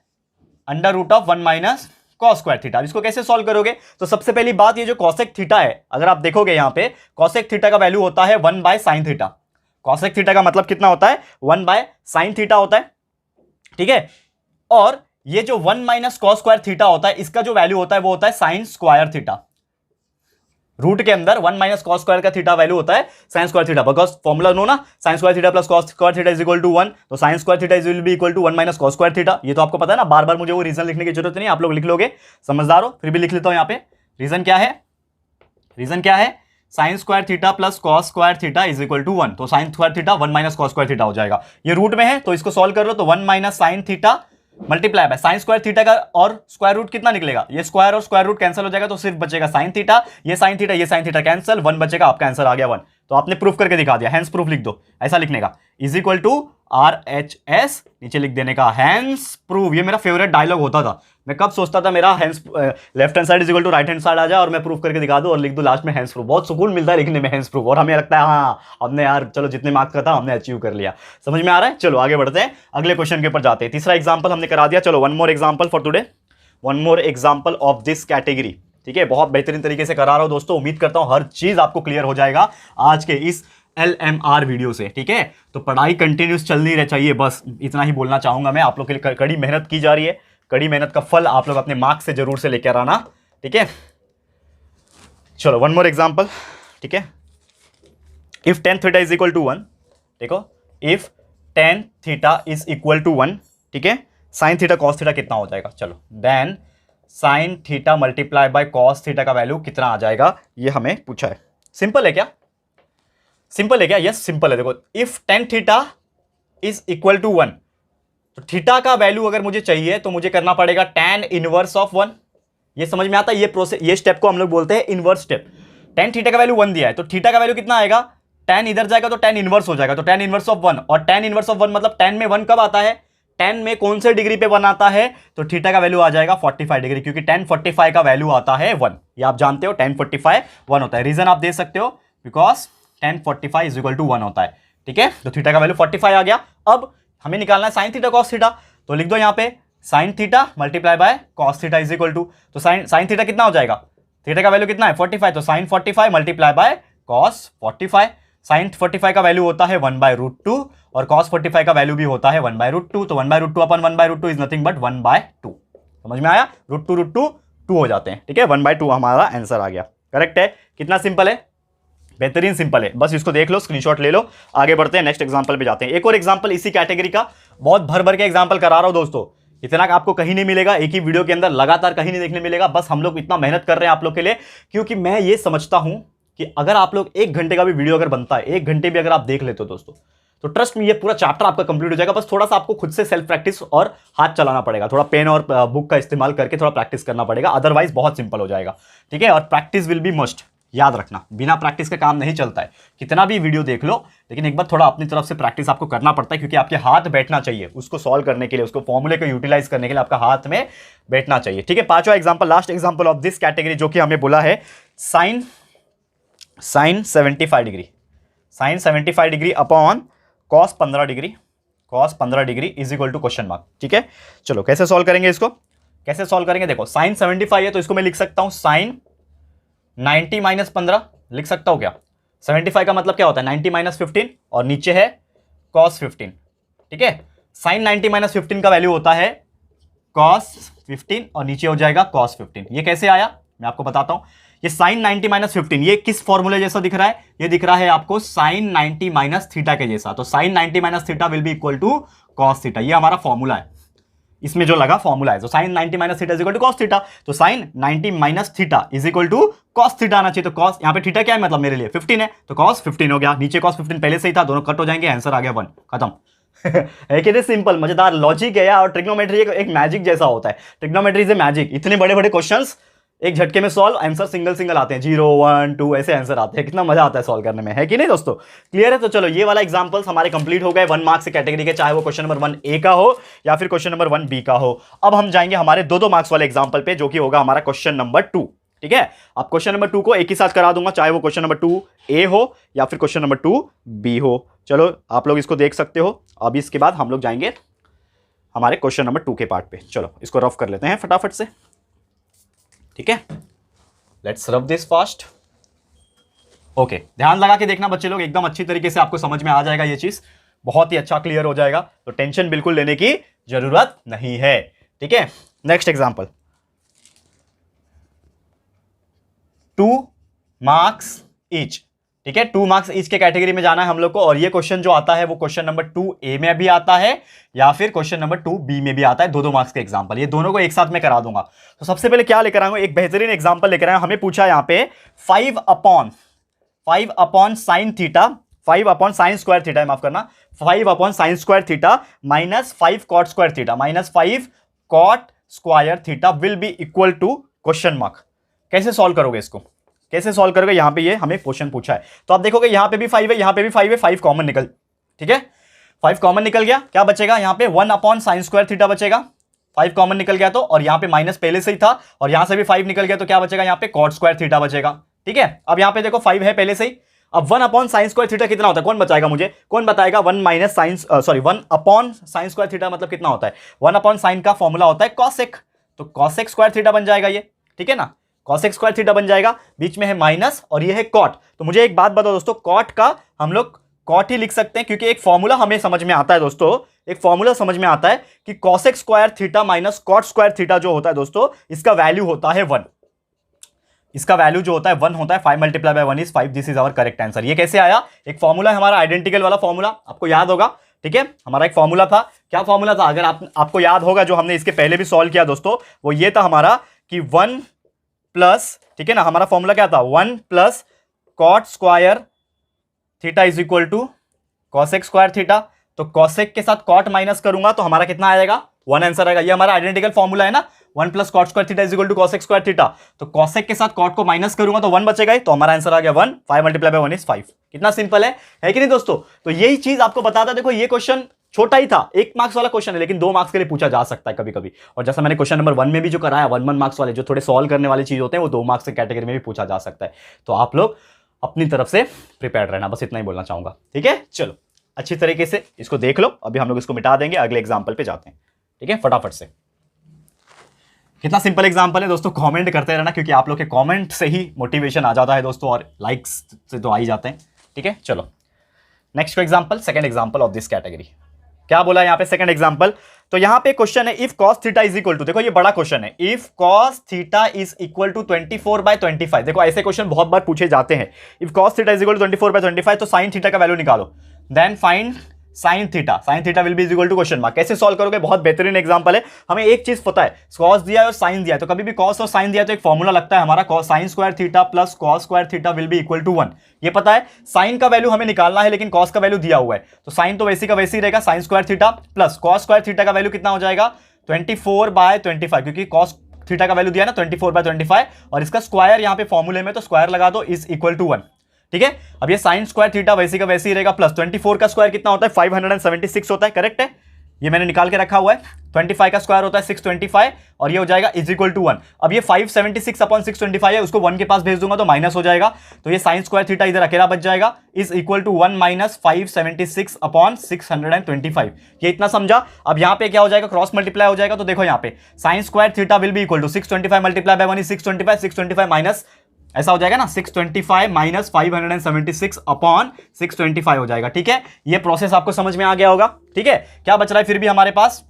under root of 1 minus cos square theta. इसको कैसे सॉल्व करोगे, तो सबसे पहली बात, ये जो कॉसेक थीटा है, अगर आप देखोगे यहां पे कॉसेक थीटा का वैल्यू होता है 1/sin थीटा। कॉसेक थीटा का मतलब कितना होता है, 1/sin थीटा होता है, ठीक है। और ये जो 1 माइनस कॉस स्क्वायर थीटा होता है, इसका जो वैल्यू होता है वो होता है साइन स्क्वायर थीटा। रूट के अंदर 1 माइनस कॉस स्क्वायर का थीटा वैल्यू होता है sine square theta, because formula know ना, sine square theta plus cos square theta is equal to 1, तो sine square theta is will be equal to 1 minus cos square theta. ये तो आपको पता है ना, बार बार मुझे वो रीजन लिखने की जरूरत नहीं, आप लोग लिख लोगे, समझदार हो, फिर भी लिख लेता हूं। यहां पे रीजन क्या है, रीजन क्या है, sine square theta plus cos square theta is equal to 1, तो sine square theta 1 minus cos square theta हो जाएगा। ये रूट में है तो इसको सॉल्व कर लो, तो 1 minus sign theta multiply by sine square theta का और स्क्वायर रूट कितना निकलेगा, ये स्क्वायर और स्क्वायर रूट कैंसिल हो जाएगा, तो सिर्फ बचेगा साइन थीटा, ये साइन थीटा, ये साइन थीटा कैंसिल, 1 बचेगा, आपका आंसर आ गया 1। तो आपने प्रूफ करके दिखा दिया, हैंस प्रूफ लिख दो, ऐसा लिखने का, इज इक्वल टू RHS नीचे लिख देने का, हैंस प्रूफ। ये मेरा फेवरेट डायलॉग होता था, मैं कब सोचता था मेरा hence left hand side is equal to right hand side आ जाए और मैं प्रूफ करके दिखा दूं और लिख दूं लास्ट में हैंस प्रूफ। बहुत सुकून मिलता है लिखने में हैंस प्रूफ, और हमें लगता है हाँ हमने यार चलो जितने मार्क्स का था हमने अचीव कर लिया। समझ में आ रहा है? चलो आगे बढ़ते हैं, अगले क्वेश्चन के ऊपर जाते हैं। तीसरा एग्जाम्पल हमने करा दिया, चलो one more example for today, one more example of this category. ठीक है, बहुत बेहतरीन तरीके से करा रहा हूं दोस्तों, उम्मीद करता हूं हर चीज आपको क्लियर हो जाएगा आज के इस LMR वीडियो से। ठीक है, तो पढ़ाई कंटिन्यूस चलनी रह चाहिए, बस इतना ही बोलना चाहूंगा मैं। आप लोग के लिए कड़ी मेहनत की जा रही है, कड़ी मेहनत का फल आप लोग अपने मार्क्स से जरूर से लेकर आना। ठीक है, चलो वन मोर एग्जांपल। ठीक है, if tan theta is equal to 1, देखो if tan theta is equal to 1, ठीक है, साइन थीटा कॉस थीटा कितना हो जाएगा, चलो then sine theta multiply by cos theta का वैल्यू कितना आ जाएगा, ये हमें पूछा है। सिंपल है क्या? सिंपल है क्या? यस सिंपल है। देखो if tan theta is equal to 1, तो थीटा का वैल्यू अगर मुझे चाहिए तो मुझे करना पड़ेगा tan इनवर्स ऑफ 1। ये समझ में आता है? ये प्रोसेस, ये स्टेप को हम लोग बोलते हैं इनवर्स स्टेप। tan थीटा का वैल्यू 1 दिया है तो थीटा का वैल्यू कितना आएगा, tan इधर जाएगा तो tan इनवर्स हो जाएगा, तो tan इनवर्स ऑफ 1, और tan इनवर्स ऑफ 1 मतलब tan में 1 कब आता है, tan में कौन से डिग्री पे 1 आता है, तो थीटा का वैल्यू आ जाएगा 45 डिग्री, क्योंकि tan 45 का वैल्यू आता है 1। ये आप जानते हो, tan 45 1 होता है। रीजन आप दे सकते हो, because tan 45 is equal to 1 होता है। ठीक है, तो थीटा का वैल्यू 45 आ गया। अब हमें निकालना है साइन थीटा कॉस थीटा, तो लिख दो यहाँ पे sine theta multiply by cos theta is equal to, तो साइन थीटा कितना हो जाएगा, थीटा का वैल्यू कितना है 45, तो sine 45 multiply by cos 45। Sine 45 का वैल्यू होता है 1/√2 और कॉस 45 का वैल्यू भी होता है 1/√2, तो 1/√2 अपन 1/√2 इज नथिंग बट 1/2। समझ में आया? √2 2 हो जाते हैं। ठीक है, 1/2 हमारा आंसर आ गया। करेक्ट है? कितना सिंपल है, बेहतरीन सिंपल है, बस इसको देख लो, स्क्रीनशॉट ले लो, आगे बढ़ते हैं, नेक्स्ट एग्जांपल पे जाते हैं। एक और एग्जांपल इसी कैटेगरी का, बहुत भर भर के एग्जांपल करा रहा हूं दोस्तों, इतना आपको कहीं नहीं मिलेगा, एक ही वीडियो के अंदर लगातार कहीं नहीं देखने मिलेगा। बस हम लोग इतना मेहनत कर रहे हैं आप लोग के लिए, क्योंकि मैं ये समझता हूं कि अगर आप लोग 1 घंटे का भी वीडियो अगर बनता है, 1 घंटे भी अगर आप देख लेते हो दोस्तों, तो ट्रस्ट में ये पूरा चैप्टर आपका कंप्लीट हो जाएगा। बस थोड़ा सा आपको खुद से सेल्फ प्रैक्टिस और हाथ चलाना पड़ेगा, थोड़ा पेन और बुक का इस्तेमाल करके थोड़ा प्रैक्टिस करना पड़ेगा, अदरवाइज बहुत सिंपल हो जाएगा। ठीक है, और प्रैक्टिस विल बी मस्ट, याद रखना, बिना प्रैक्टिस का काम नहीं चलता है। कितना भी वीडियो देख लो, लेकिन एक बार थोड़ा अपनी तरफ से प्रैक्टिस आपको करना पड़ता है, क्योंकि आपके हाथ बैठना चाहिए उसको सॉल्व करने के लिए, उसको फॉर्मूले को यूटिलाइज करने के लिए आपका हाथ में बैठना चाहिए। ठीक है, पांचवा example, last example of this category, जो कि हमें बोला है sine 75 degree, sine 75 degree upon cos 15 degree, cos 15 degree is equal to question mark. ठीक है, चलो कैसे सॉल्व करेंगे इसको, कैसे सॉल्व करेंगे, देखो साइन 75 है तो इसको मैं लिख सकता हूं साइन 90 माइनस 15 लिख सकता हूं क्या। 75 का मतलब क्या होता है 90 माइनस 15 और नीचे है कॉस 15। ठीक है, साइन 90 माइनस 15 का वैल्यू होता है कॉस 15 और नीचे हो जाएगा कॉस 15। ये कैसे आया मैं आपको बताता हूं। ये साइन 90 माइनस 15 ये किस फॉर्मूले जैसा दिख रहा है, ये दिख रहा है आपको साइन 90 माइनस थीटा के जैसा, तो sine 90 minus theta will be equal to cos theta, ये हमारा फॉर्मूला है, इसमें जो लगा फॉर्मूला है। तो sine 90 minus theta is equal to cos theta, तो sine 90 minus theta is equal to cos theta आना चाहिए। तो कॉस यहाँ पे थीटा क्या है मतलब मेरे लिए 15 है, तो कॉस 15 हो गया, नीचे कॉस 15 पहले से ही था, दोनों कट हो जाएंगे, आंसर आ गया 1, खत्म। है कि सिंपल मजेदार लॉजिक है यार। और ट्रिग्नोमेट्री एक मैजिक जैसा होता है, ट्रिग्नोमेट्री इज ए मैजिक, इतने बड़े बड़े क्वेश्चंस एक झटके में सॉल्व, आंसर सिंगल सिंगल आते हैं, 0 1 2 ऐसे आंसर आते हैं, कितना मजा आता है सॉल्व करने में, है कि नहीं दोस्तों? क्लियर है? तो चलो ये वाला एग्जांपल्स हमारे कंप्लीट हो गए 1 मार्क्स से कैटेगरी के, चाहे वो क्वेश्चन नंबर 1A का हो या फिर क्वेश्चन नंबर 1B का हो। अब हम जाएंगे हमारे 2-2 मार्क्स वाले एग्जाम्पल पे, जो कि होगा हमारा क्वेश्चन नंबर 2। ठीक है, अब क्वेश्चन नंबर 2 को एक ही साथ करा दूंगा, चाहे वो क्वेश्चन नंबर 2A हो या फिर क्वेश्चन नंबर 2B हो। चलो आप लोग इसको देख सकते हो। अब इसके बाद हम लोग जाएंगे हमारे क्वेश्चन नंबर 2 के पार्ट पे। चलो इसको रफ कर लेते हैं फटाफट से। ठीक है, let's rough this fast. Okay, ध्यान लगा के देखना बच्चे लोग, एकदम अच्छी तरीके से आपको समझ में आ जाएगा, ये चीज बहुत ही अच्छा क्लियर हो जाएगा, तो टेंशन बिल्कुल लेने की जरूरत नहीं है। ठीक है, नेक्स्ट एग्जांपल, 2 मार्क्स ईच। ठीक है, 2 मार्क्स ईच के कैटेगरी में जाना है हम लोग को। और ये क्वेश्चन जो आता है वो क्वेश्चन नंबर 2A में भी आता है या फिर क्वेश्चन नंबर 2B में भी आता है, 2-2 मार्क्स के एग्जांपल, ये दोनों को एक साथ में करा दूंगा। तो सबसे पहले क्या लेकर आऊंगा, एक बेहतरीन एग्जांपल लेकर आया। हमें पूछा यहाँ पे 5 upon sine theta, 5 upon sine square theta, माफ करना, 5 upon sine square theta minus 5 cot square theta, minus 5 cot square theta will be equal to question mark. कैसे सॉल्व करोगे इसको, कैसे सॉल्व करोगे? यहां पे ये हमें क्वेश्चन पूछा है, तो आप देखोगे यहां पे भी 5 है, यहां पे भी 5 है, 5 कॉमन निकल, ठीक है, 5 कॉमन निकल गया, क्या बचेगा यहां पे 1 अपॉन साइन स्क्वायर थीटा बचेगा, 5 कॉमन निकल गया तो, और यहां पे माइनस पहले से ही था और यहां से भी 5 निकल गया तो क्या बचेगा यहां पे कॉट स्क्वायर थीटा बचेगा, ठीक है। अब यहां पे देखो 5 है पहले से ही, अब 1 अपॉन साइन स्क्वायर थीटा कितना होता है, कौन बताएगा मुझे, कौन बताएगा? 1 minus sine, sorry 1 upon sine square theta मतलब कितना होता है? 1 अपॉन साइन का फॉर्मूला होता है कॉसेक, तो कॉसेक स्क्वायर थीटा बन जाएगा ये, ठीक है ना, कॉसेक स्क्वायर थीटा बन जाएगा, बीच में है माइनस और ये है कॉट। तो मुझे एक बात बताओ दोस्तों, कॉट का हम लोग कॉट ही लिख सकते हैं क्योंकि एक फॉर्मूला हमें समझ में आता है दोस्तों, एक फॉर्मूला समझ में आता है कि cosec square theta minus cot square theta जो होता है दोस्तों, इसका वैल्यू होता है 1, इसका वैल्यू जो होता है 1 होता है, 5 multiply by 1 is 5, this is our correct answer. ये कैसे आया? एक फॉर्मूला है हमारा आइडेंटिकल वाला फॉर्मूला, आपको याद होगा, ठीक है, हमारा एक फॉर्मूला था, क्या फॉर्मूला था? अगर आपको याद होगा, जो हमने इसके पहले भी सॉल्व किया दोस्तों, वो ये था हमारा कि 1 प्लस, ठीक है ना, हमारा फॉर्मूला क्या था? 1 plus cot square theta is equal to cosec square theta. तो कॉसेक के साथ कॉट माइनस करूंगा तो हमारा कितना आएगा? 1 आंसर आएगा। ये हमारा आइडेंटिकल फॉर्मूला है ना, 1 plus cot square theta is equal to cosec square theta. तो कॉसेक के साथ कॉट को माइनस करूंगा तो 1 बचेगा ही, तो हमारा आंसर आ गया 1, 5 मल्टीप्लाई बाय 1 इज 5। कितना सिंपल है कि नहीं दोस्तों? तो यही चीज आपको बताता, देखो ये क्वेश्चन छोटा ही था, 1 मार्क्स वाला क्वेश्चन है, लेकिन 2 मार्क्स के लिए पूछा जा सकता है कभी कभी। और जैसा मैंने क्वेश्चन नंबर 1 में भी जो कराया, 1 मार्क्स वाले जो थोड़े सॉल्व करने वाली चीज होते हैं, वो 2 मार्क्स की कैटेगरी में भी पूछा जा सकता है। तो आप लोग अपनी तरफ से प्रिपेयर रहना, बस इतना ही बोलना चाहूंगा, ठीक है। चलो अच्छी तरीके से इसको देख लो, अभी हम लोग इसको मिटा देंगे, अगले एग्जाम्पल पे जाते हैं, ठीक है, फटाफट से। कितना सिंपल एग्जाम्पल है दोस्तों, कमेंट करते रहना क्योंकि आप लोग के कमेंट से ही मोटिवेशन आ जाता है दोस्तों, और लाइक्स से तो आ ही जाते हैं, ठीक है। चलो next example, second example of this category. क्या बोला यहाँ पे सेकंड एग्जाम्पल? तो यहाँ पे क्वेश्चन है if cos theta is equal to, देखो ये बड़ा क्वेश्चन है, if cos theta is equal to 24/25। देखो ऐसे क्वेश्चन बहुत बार पूछे जाते हैं, if cos theta is equal to 24/25 तो साइन थीटा का वैल्यू निकालो, then find sine theta will be is equal to question mark. कैसे सॉल्व करोगे? बहुत बेहतरीन एग्जांपल है। हमें एक चीज पता है, cos दिया है और साइन दिया है, तो कभी भी cos और साइन दिया है तो एक फॉर्मूला लगता है हमारा, cos sine square theta plus cos square theta will be equal to 1। ये पता है, साइन का वैल्यू हमें निकालना है लेकिन cos का वैल्यू दिया हुआ है, तो साइन तो वैसी का वैसी रहेगा, sign square theta plus cos square theta का वैल्यू कितना हो जाएगा? 24/25, क्योंकि cos थीटा का वैल्यू दिया ना 24/25, और इसका स्क्वायर यहां पे फॉर्मूले में, तो स्क्वायर लगा दो, इज इक्वल टू 1, ठीक है। अब ये साइन स्क्वायर थीटा वैसी का वैसी रहेगा, प्लस 24 का स्क्वायर कितना होता है? 576 होता है, करेक्ट है, ये मैंने निकाल के रखा हुआ है। 25 का स्क्वायर होता है 625, और ये हो जाएगा इज इक्वल टू 1। अब ये 576 अपॉन 625 है, उसको 1 के पास भेज दूंगा तो माइनस हो जाएगा, तो ये साइन स्क्वायर थीटा इधर अकेला बच जाएगा, is equal to 1 minus 576 upon 625। ये इतना समझा। अब यहाँ पे क्या हो जाएगा? क्रॉस मल्टीप्लाई हो जाएगा, तो देखो यहाँ पे sine square theta will be equal to 625 multiply by 1 is 625, 625 minus, ऐसा हो जाएगा ना, 625 माइनस 576 अपॉन 625 हो जाएगा, ठीक है। ये प्रोसेस आपको समझ में आ गया होगा, ठीक है। क्या बच रहा है फिर भी हमारे पास?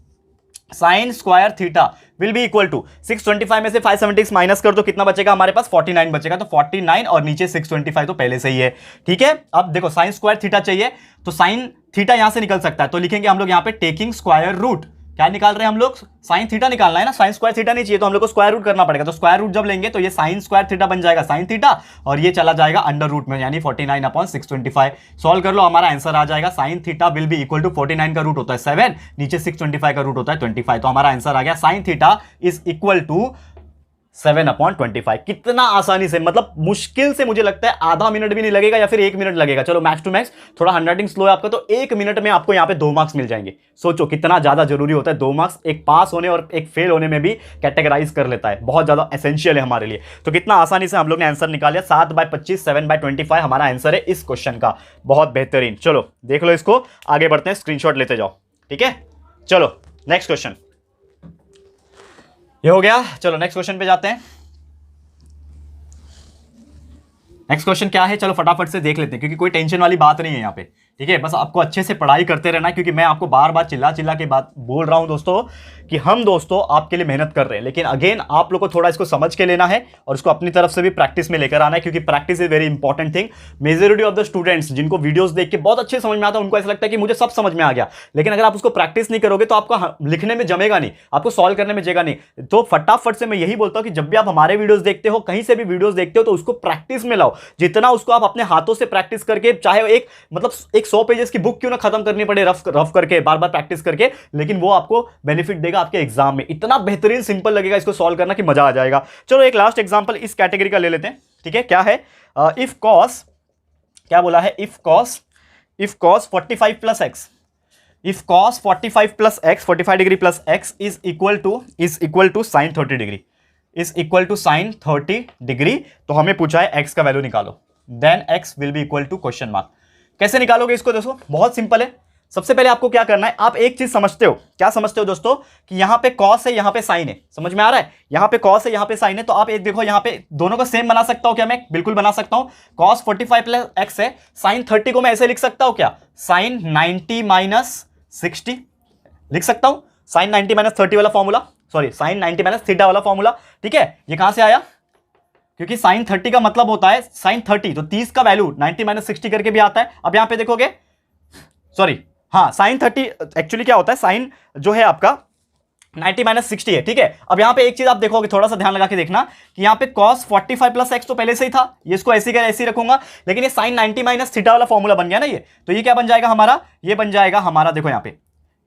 Sine square theta will be equal to 625 में से 576 माइनस कर दो, कितना बचेगा हमारे पास? 49 बचेगा, तो 49 और नीचे 625 तो पहले से ही है, ठीक है। अब देखो साइन स्क्वायर थीटा चाहिए, तो साइन थीटा यहां से निकल सकता है, तो लिखेंगे हम लोग यहां पे टेकिंग स्क्वायर रूट। क्या निकाल रहे हैं हम लोग? साइन थीटा निकालना है ना, साइन स्क्वायर थीटा नहीं चाहिए, तो हम लोग को स्क्वायर रूट करना पड़ेगा, तो स्क्वायर रूट जब लेंगे तो ये साइन स्क्वायर थीटा बन जाएगा साइन थीटा, और ये चला जाएगा अंडर रूट में, यानी 49 अपॉन 625। सॉल्व कर लो, हमारा आंसर आ जाएगा sine theta will be equal to 49 का रूट होता है 7, नीचे 625 का रूट होता है 25, तो हमारा आंसर आ गया sine theta is equal to 7/25। कितना आसानी से, मतलब मुश्किल से मुझे लगता है आधा मिनट भी नहीं लगेगा या फिर 1 मिनट लगेगा। चलो मैक्स टू मैक्स, थोड़ा हैंडराइटिंग स्लो है आपका, तो 1 मिनट में आपको यहाँ पे 2 मार्क्स मिल जाएंगे। सोचो कितना ज्यादा जरूरी होता है 2 मार्क्स, एक पास होने और एक फेल होने में भी कैटेगराइज कर लेता है, बहुत ज्यादा एसेंशियल है हमारे लिए। तो कितना आसानी से हम लोग ने आंसर निकाल लिया, 7/25, 7/25 हमारा आंसर है इस क्वेश्चन का। बहुत बेहतरीन, चलो देख लो इसको, आगे बढ़ते हैं, स्क्रीनशॉट लेते जाओ, ठीक है। चलो नेक्स्ट क्वेश्चन, ये हो गया। चलो नेक्स्ट क्वेश्चन पे जाते हैं। नेक्स्ट क्वेश्चन क्या है, चलो फटाफट से देख लेते हैं, क्योंकि कोई टेंशन वाली बात नहीं है यहाँ पे, ठीक है, बस आपको अच्छे से पढ़ाई करते रहना, क्योंकि मैं आपको बार बार चिल्ला चिल्ला के बात बोल रहा हूं दोस्तों कि हम दोस्तों आपके लिए मेहनत कर रहे हैं, लेकिन अगेन आप लोग को थोड़ा इसको समझ के लेना है और इसको अपनी तरफ से भी प्रैक्टिस में लेकर आना है, क्योंकि practice is very important thing. Majority of the students जिनको वीडियोस देख के बहुत अच्छे समझ में आता है, उनको ऐसा लगता है कि मुझे सब समझ में आ गया, लेकिन अगर आप उसको प्रैक्टिस नहीं करोगे तो आपको लिखने में जमेगा नहीं, आपको सॉल्व करने में जगह नहीं। तो फटाफट से मैं यही बोलता हूं कि जब भी आप हमारे वीडियोस देखते हो, कहीं से भी वीडियोस देखते हो, तो उसको प्रैक्टिस में लाओ। जितना उसको आप अपने हाथों से प्रैक्टिस करके, चाहे एक 100 पेजेस की बुक क्यों ना खत्म करनी पड़े, रफ करके बार बार प्रैक्टिस करके, लेकिन वो आपको बेनिफिट देगा आपके एग्जाम में। इतना बेहतरीन सिंपल लगेगा इसको सॉल्व करना कि मजा आ जाएगा। चलो एक लास्ट एग्जांपल इस कैटेगरी का ले लेते हैं। ठीक है, क्या है, इफ कॉस, क्या बोला है, if cos 45 plus x, if cos 45 plus x, 45 degree plus x is equal to sine 30 degree, is equal to sine 30 degree. तो हमें पूछा है एक्स का वैल्यू निकालो, then x will be equal to question mark. कैसे निकालोगे इसको दोस्तों, बहुत सिंपल है। सबसे पहले आपको क्या करना है, आप एक चीज समझते हो, क्या समझते हो दोस्तों, कि यहां पे कॉस है, यहां पे साइन है, समझ में आ रहा है, यहां पे कॉस है, यहां पे साइन है। तो आप एक देखो, यहां पे दोनों को सेम बना सकता हूं क्या, मैं बिल्कुल बना सकता हूं। कॉस 45 प्लस एक्स है, साइन 30 को मैं ऐसे लिख सकता हूं क्या, साइन 90 माइनस 60 लिख सकता हूं, साइन 90 माइनस 30 वाला formula, sorry sine 90 minus theta वाला फॉर्मूला। ठीक है, ये कहां से आया, क्योंकि साइन 30 का मतलब होता है साइन 30, तो 30 का वैल्यू 90 माइनस 60 करके भी आता है। अब यहां पे देखोगे, सॉरी हाँ, साइन 30 एक्चुअली क्या होता है, साइन जो है आपका 90 माइनस 60 है। ठीक है, अब यहां पे एक चीज आप देखोगे, थोड़ा सा ध्यान लगा के देखना कि यहां पे cos 45 प्लस एक्स तो पहले से ही था, ये इसको ऐसे का ऐसे ही रखूंगा, लेकिन ये साइन 90 माइनस थीटा वाला फॉर्मूला बन गया ना ये, तो ये क्या बन जाएगा हमारा, ये बन जाएगा हमारा, देखो यहां पे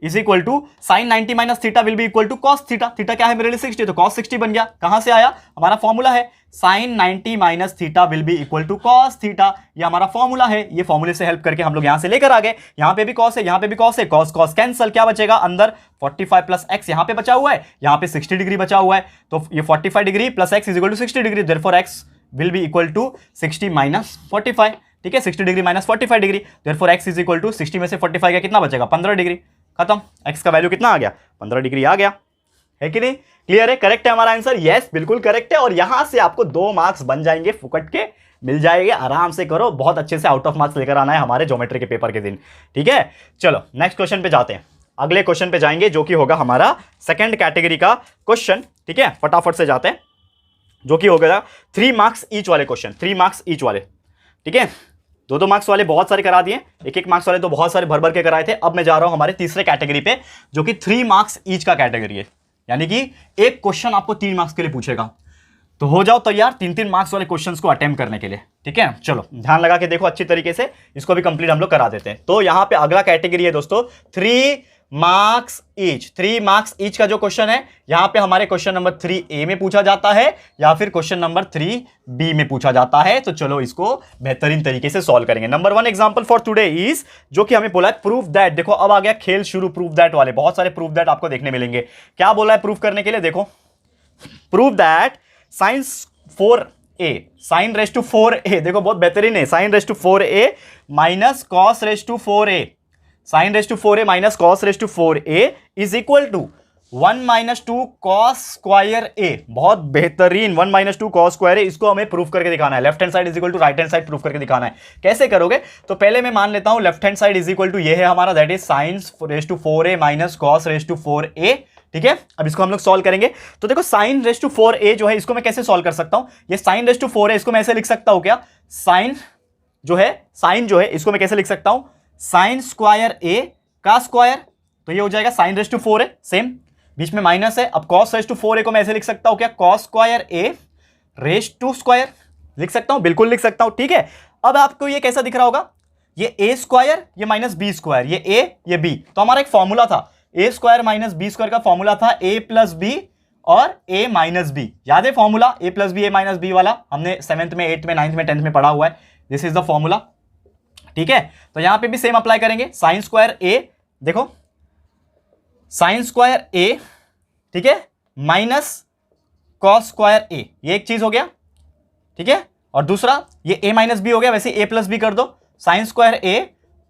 is equal to sine 90 minus theta will be equal to cos theta, theta क्या है मेरे लिए 60, तो कॉस 60 बन गया। कहां से आया, हमारा फॉर्मूला है sine 90 minus theta will be equal to cos theta, ये हमारा फॉर्मूला है। ये फॉर्मूले से हेल्प करके हम लोग यहां से लेकर आ गए, यहां पे भी कॉस है, यहां पे भी कॉस है, कॉस कॉस कैंसल, क्या बचेगा अंदर 45 प्लस एक्स यहां पे बचा हुआ है, यहां पे 60 डिग्री बचा हुआ है, तो ये 45 degree plus x is equal to 60 degree, therefore x will be equal to 60 minus 45। ठीक है, 60 degree minus 45 degree, therefore x is equal to 60 में से 45 का कितना बचेगा, 15 डिग्री, खत्म। एक्स का वैल्यू कितना आ गया, 15 डिग्री आ गया, है कि नहीं, क्लियर है, करेक्ट है हमारा आंसर, यस बिल्कुल करेक्ट है। और यहां से आपको 2 मार्क्स बन जाएंगे, फुकट के मिल जाएंगे, आराम से करो, बहुत अच्छे से आउट ऑफ मार्क्स लेकर आना है हमारे ज्योमेट्री के पेपर के दिन। ठीक है, चलो नेक्स्ट क्वेश्चन पे जाते हैं, अगले क्वेश्चन पे जाएंगे, जो कि होगा हमारा सेकंड कैटेगरी का क्वेश्चन। ठीक है, फटाफट से जाते हैं, जो कि होगा 3 मार्क्स ईच वाले क्वेश्चन, 3 मार्क्स ईच वाले। ठीक है, 2 मार्क्स वाले बहुत सारे करा दिए, 1 मार्क्स वाले तो बहुत सारे भर भर के कराए थे। अब मैं जा रहा हूं हमारे तीसरे कैटेगरी पे, जो कि 3 मार्क्स ईच का कैटेगरी है, यानी कि एक क्वेश्चन आपको 3 मार्क्स के लिए पूछेगा, तो हो जाओ तैयार 3-3 मार्क्स वाले क्वेश्चंस को अटेम्प्ट करने के लिए। ठीक है, चलो ध्यान लगा के देखो अच्छी तरीके से, इसको भी कंप्लीट हम लोग करा देते हैं। तो यहां पे अगला कैटेगरी है दोस्तों 3 मार्क्स ईच, 3 मार्क्स ईच का जो क्वेश्चन है, यहां पे हमारे क्वेश्चन नंबर 3A में पूछा जाता है या फिर क्वेश्चन नंबर 3B में पूछा जाता है। तो चलो इसको बेहतरीन तरीके से सॉल्व करेंगे। Number 1 example for today is, जो कि हमें बोला है प्रूफ दैट, देखो अब आ गया खेल शुरू, प्रूफ दैट वाले बहुत सारे प्रूफ दैट आपको देखने मिलेंगे। क्या बोला है प्रूफ करने के लिए, देखो proof that sine 4A, sine raise to 4A, देखो बहुत बेहतरीन है, sine raise to 4A minus cos raise to 4A, sine raise to 4A minus cos raise to 4A is equal to 1 minus 2 cos square A, बहुत बेहतरीन, 1 minus 2 cos square A, इसको हमें proof करके दिखाना है। Left hand side is equal to right hand side proof करके दिखाना है। कैसे करोगे, तो पहले मैं मान लेता हूं left hand side is equal to ये है हमारा, that is sine raise to 4A minus cos raise to 4A। ठीक है, अब इसको हम लोग सॉल्व करेंगे। तो देखो साइन रेस टू 4A जो है, इसको मैं कैसे सॉल्व कर सकता हूं, ये साइन रेस टू 4A, इसको मैं ऐसे लिख सकता हूं क्या, साइन जो है इसको मैं कैसे लिख सकता हूं, साइन स्क्वायर A का स्क्वायर, तो ये हो जाएगा sine raise to 4A, same बीच में माइनस है। अब कॉस रेस टू 4A को मैं ऐसे लिख सकता हूं क्या, cos square A raise to square, लिख सकता हूं, बिल्कुल लिख सकता हूं। ठीक है, अब आपको ये कैसा दिख रहा होगा, ये A स्क्वायर, ये माइनस B स्क्वायर, ये A ये B, तो हमारा एक फॉर्मूला था A square minus B square का फॉर्मूला था A प्लस B और A माइनस B, याद है formula A plus B A minus B वाला, हमने 7th में 8th में 9th में 10th में पढ़ा हुआ है, दिस इज द फॉर्मूला। ठीक है, तो यहां पे भी सेम अप्लाई करेंगे, साइन स्क्वायर A, देखो साइन स्क्वायर A, ठीक है, माइनस कॉस स्क्वायर A, ये एक चीज हो गया। ठीक है, और दूसरा ये A माइनस B हो गया, वैसे A प्लस B कर दो, sign square A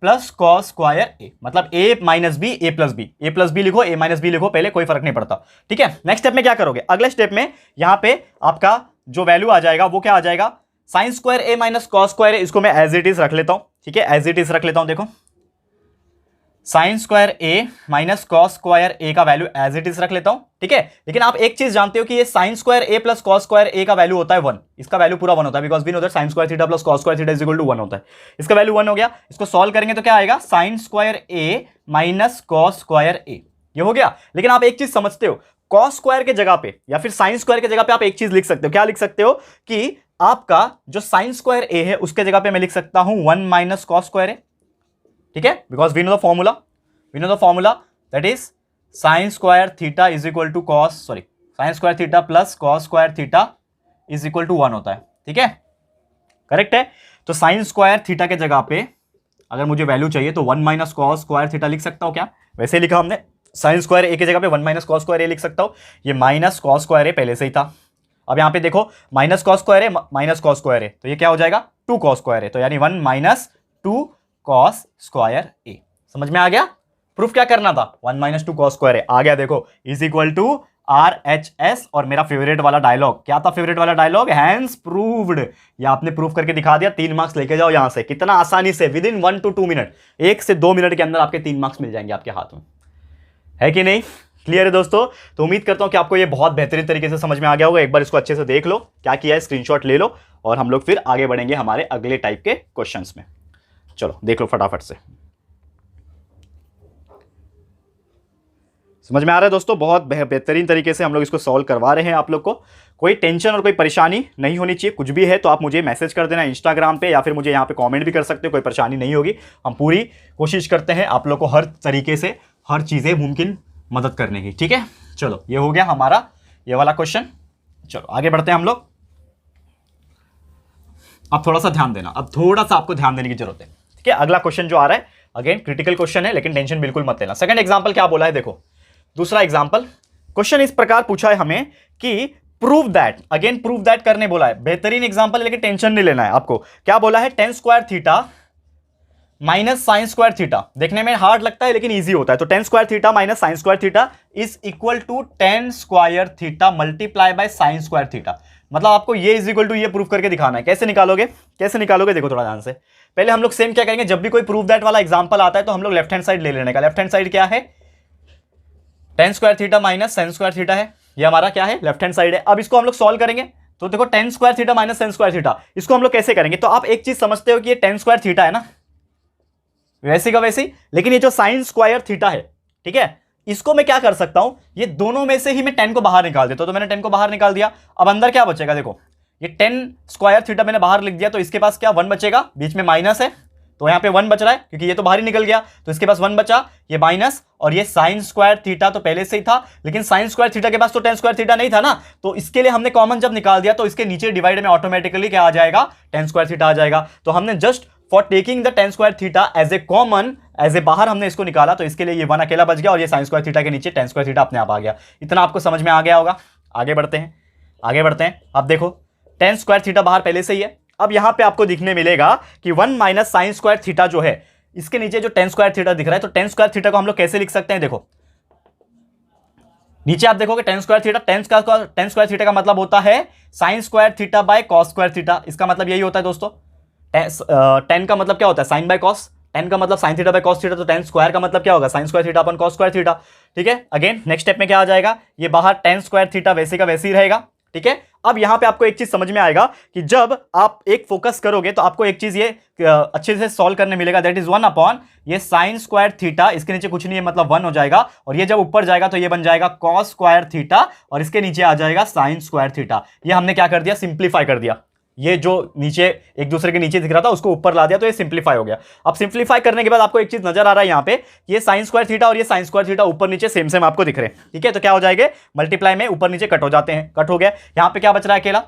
plus cos square A, मतलब A minus B A plus B, A plus B लिखो A माइनस B लिखो, पहले कोई फर्क नहीं पड़ता। ठीक है, नेक्स्ट स्टेप में क्या करोगे, अगले स्टेप में यहां पे आपका जो वैल्यू आ जाएगा वो क्या आ जाएगा, sine square A minus cos square A, इसको मैं एज इट इज रख लेता हूं। ठीक है, एज इट इज रख लेता हूं, देखो sine square A minus cos square ए का वैल्यू एज इट इज रख लेता हूं, ठीक है। लेकिन आप एक चीज जानते हो कि ये साइन स्क्वायर ए प्लस कॉस स्क्वायर ए का वैल्यू होता है 1, इसका वैल्यू पूरा 1 होता है, because we know that sine square theta plus cos square theta is equal to 1 होता है। इसका वैल्यू 1 हो गया। इसको सॉल्व करेंगे तो क्या आएगा, sign square A minus cos square ए, ये हो गया। लेकिन आप एक चीज समझते हो, कॉस स्क्वायर के जगह पे या फिर साइन स्क्वायर के जगह पे आप एक चीज लिख सकते हो, क्या लिख सकते हो कि आपका जो साइन स्क्वायर ए है उसके जगह पे मैं लिख सकता हूं 1 माइनस कॉस स्क्वायर ए, ठीक है, because we know the formula, we know the formula that is sin square theta is equal to sin square theta plus cos square theta is equal to 1 होता है, ठीक है, correct है। तो sin square theta के जगह पे अगर मुझे वैल्यू चाहिए तो 1 माइनस कॉस स्क्वायर थीटा लिख सकता हूं क्या, वैसे लिखा हमने, sin स्क्वायर ए की जगह पे 1 माइनस कॉस स्क्वायर ए लिख सकता हूं, ये माइनस कॉस स्क्वायर ए पहले से ही था। अब यहां पे देखो minus cos square A minus cos square A, तो ये क्या हो जाएगा 2 कॉस स्क्वायर ए, तो यानी 1 माइनस 2 कॉस स्क्वायर ए। समझ में आ गया, प्रूफ क्या करना था, 1 माइनस 2 कॉस स्क्वायर है, आ गया देखो, इज इक्वल टू RHS। और मेरा फेवरेट वाला डायलॉग क्या था, फेवरेट वाला डायलॉग, हैंस प्रूव्ड, ये आपने प्रूफ करके दिखा दिया, 3 मार्क्स लेके जाओ यहां से, कितना आसानी से, विद इन 1 to 2 मिनट, 1 से 2 मिनट के अंदर आपके 3 मार्क्स मिल जाएंगे आपके हाथ में, है कि नहीं। क्लियर है दोस्तों, तो उम्मीद करता हूं कि आपको ये बहुत बेहतरीन तरीके से समझ में आ गया होगा। एक बार इसको अच्छे से देख लो, क्या किया है, स्क्रीनशॉट ले लो, और हम लोग फिर आगे बढ़ेंगे हमारे अगले टाइप के क्वेश्चंस में। चलो देख लो फटाफट से, समझ में आ रहा है दोस्तों, बहुत बेहतरीन तरीके से हम लोग इसको सॉल्व करवा रहे हैं। आप लोग को कोई टेंशन और कोई परेशानी नहीं होनी चाहिए, कुछ भी है तो आप मुझे मैसेज कर देना इंस्टाग्राम पे, या फिर मुझे यहाँ पे कमेंट भी कर सकते हो, कोई परेशानी नहीं होगी। हम पूरी कोशिश करते हैं आप लोग को हर तरीके से हर चीज़ें मुमकिन मदद करने की, ठीक है। चलो ये हो गया हमारा ये वाला क्वेश्चन, चलो आगे बढ़ते हैं हम लोग। अब थोड़ा सा ध्यान देना, अब थोड़ा सा आपको ध्यान देने की जरूरत है, ठीक है। अगला क्वेश्चन जो आ रहा है अगेन क्रिटिकल क्वेश्चन है, लेकिन टेंशन बिल्कुल मत लेना। सेकंड एग्जांपल क्या बोला है, देखो दूसरा एग्जांपल, क्वेश्चन इस प्रकार पूछा है हमें कि prove that, again prove that करने बोला है, बेहतरीन एग्जांपल, लेकिन टेंशन नहीं लेना है आपको। क्या बोला है, ten square theta minus sine square theta, देखने में हार्ड लगता है लेकिन इजी होता है। तो tan square theta minus sine square theta is equal to tan square theta multiply by sine square theta. मतलब आपको ये इज इक्वल टू ये प्रूफ करके दिखाना है। कैसे निकालोगे, कैसे निकालोगे, देखो थोड़ा ध्यान से। पहले हम लोग सेम क्या करेंगे, जब भी कोई प्रूफ दैट वाला एग्जांपल आता है तो हम लोग लेफ्ट हैंड साइड ले लेने का। लेफ्ट हैंड साइड क्या है, ten square theta minus sine square theta है, ये हमारा क्या है, लेफ्ट हैंड साइड है। अब इसको हम लोग सॉल्व करेंगे तो देखो tan square theta minus sine square theta, इसको हम लोग कैसे करेंगे। तो आप एक चीज समझते हो कि ये टेन स्क्वायर थीटा है ना, वैसी का वैसी, लेकिन ये जो साइन स्क्वायर थीटा है, ठीक है, इसको मैं क्या कर सकता हूं, ये दोनों में से ही मैं 10 को बाहर निकाल देता हूं। तो मैंने 10 को बाहर निकाल दिया, अब अंदर क्या बचेगा, देखो ये 10 स्क्वायर थीटा मैंने बाहर लिख दिया, तो इसके पास क्या 1 बचेगा, बीच में माइनस है तो यहां पे 1 बच रहा है क्योंकि ये तो बाहर ही निकल गया, तो इसके पास 1 बचा, ये माइनस, और ये साइन स्क्वायर थीटा तो पहले से ही था, लेकिन साइन स्क्वायर थीटा के पास तो टेन स्क्वायर थीटा नहीं था ना, तो इसके लिए हमने कॉमन जब निकाल दिया तो इसके नीचे डिवाइड में ऑटोमेटिकली क्या आ जाएगा, टेन स्क्वायर थीटा आ जाएगा। तो हमने just for taking the tan square theta as a common, as a बाहर हमने इसको निकाला, तो इसके लिए ये 1 अकेला बच गया और ये साइन स्क्वायर थीटा के नीचे टेन स्क्वायर थीटा अपने आप आ गया। इतना आपको समझ में आ गया होगा। आगे बढ़ते हैं, आगे बढ़ते हैं। अब देखो टेन स्क्वायर थीटा बाहर पहले से ही है, अब यहां पे आपको दिखने मिलेगा कि 1 माइनस साइन स्क्वायर थीटा जो है, इसके नीचे जो टेन स्क्वायर थीटा दिख रहा है, तो टेन स्क्वायर थीटा को हम लोग कैसे लिख सकते हैं, देखो नीचे आप देखोगे ten square theta, ten square theta का मतलब होता है sine square theta by cos square theta. इसका मतलब यही होता है दोस्तों, टेन का मतलब क्या होता है, साइन बाय कॉस, टेन का मतलब sine theta by cos theta, तो टेन स्क्वायर का मतलब क्या होगा, साइन स्क्वायर थीटा अपन कॉस स्क्वायर थीटा। ठीक है, अगेन नेक्स्ट स्टेप में क्या आ जाएगा, ये बाहर टेन स्क्वायर थीटा वैसे का वैसे ही रहेगा। ठीक है, अब यहां पे आपको एक चीज समझ में आएगा कि जब आप एक फोकस करोगे तो आपको एक चीज ये अच्छे से सॉल्व करने मिलेगा, दैट इज 1 अपॉन ये साइन स्क्वायर थीटा, इसके नीचे कुछ नहीं है मतलब 1 हो जाएगा, और ये जब ऊपर जाएगा तो ये बन जाएगा कॉस स्क्वायर थीटा, और इसके नीचे आ जाएगा साइन स्क्वायर थीटा। ये हमने क्या कर दिया, सिंप्लीफाई कर दिया। ये जो नीचे एक दूसरे के नीचे दिख रहा था उसको ऊपर ला दिया, तो ये सिंप्लीफाई हो गया। अब सिंप्लीफाई करने के बाद आपको एक चीज नजर आ रहा है यहाँ पे, ये साइन स्क्वायर थीटा और ये साइन स्क्वायर थीटा ऊपर नीचे सेम सेम आपको दिख रहे हैं। ठीक है, तो क्या हो जाएंगे, मल्टीप्लाई में ऊपर नीचे कट हो जाते हैं, कट हो गया। यहाँ पे क्या बच रहा है, अकेला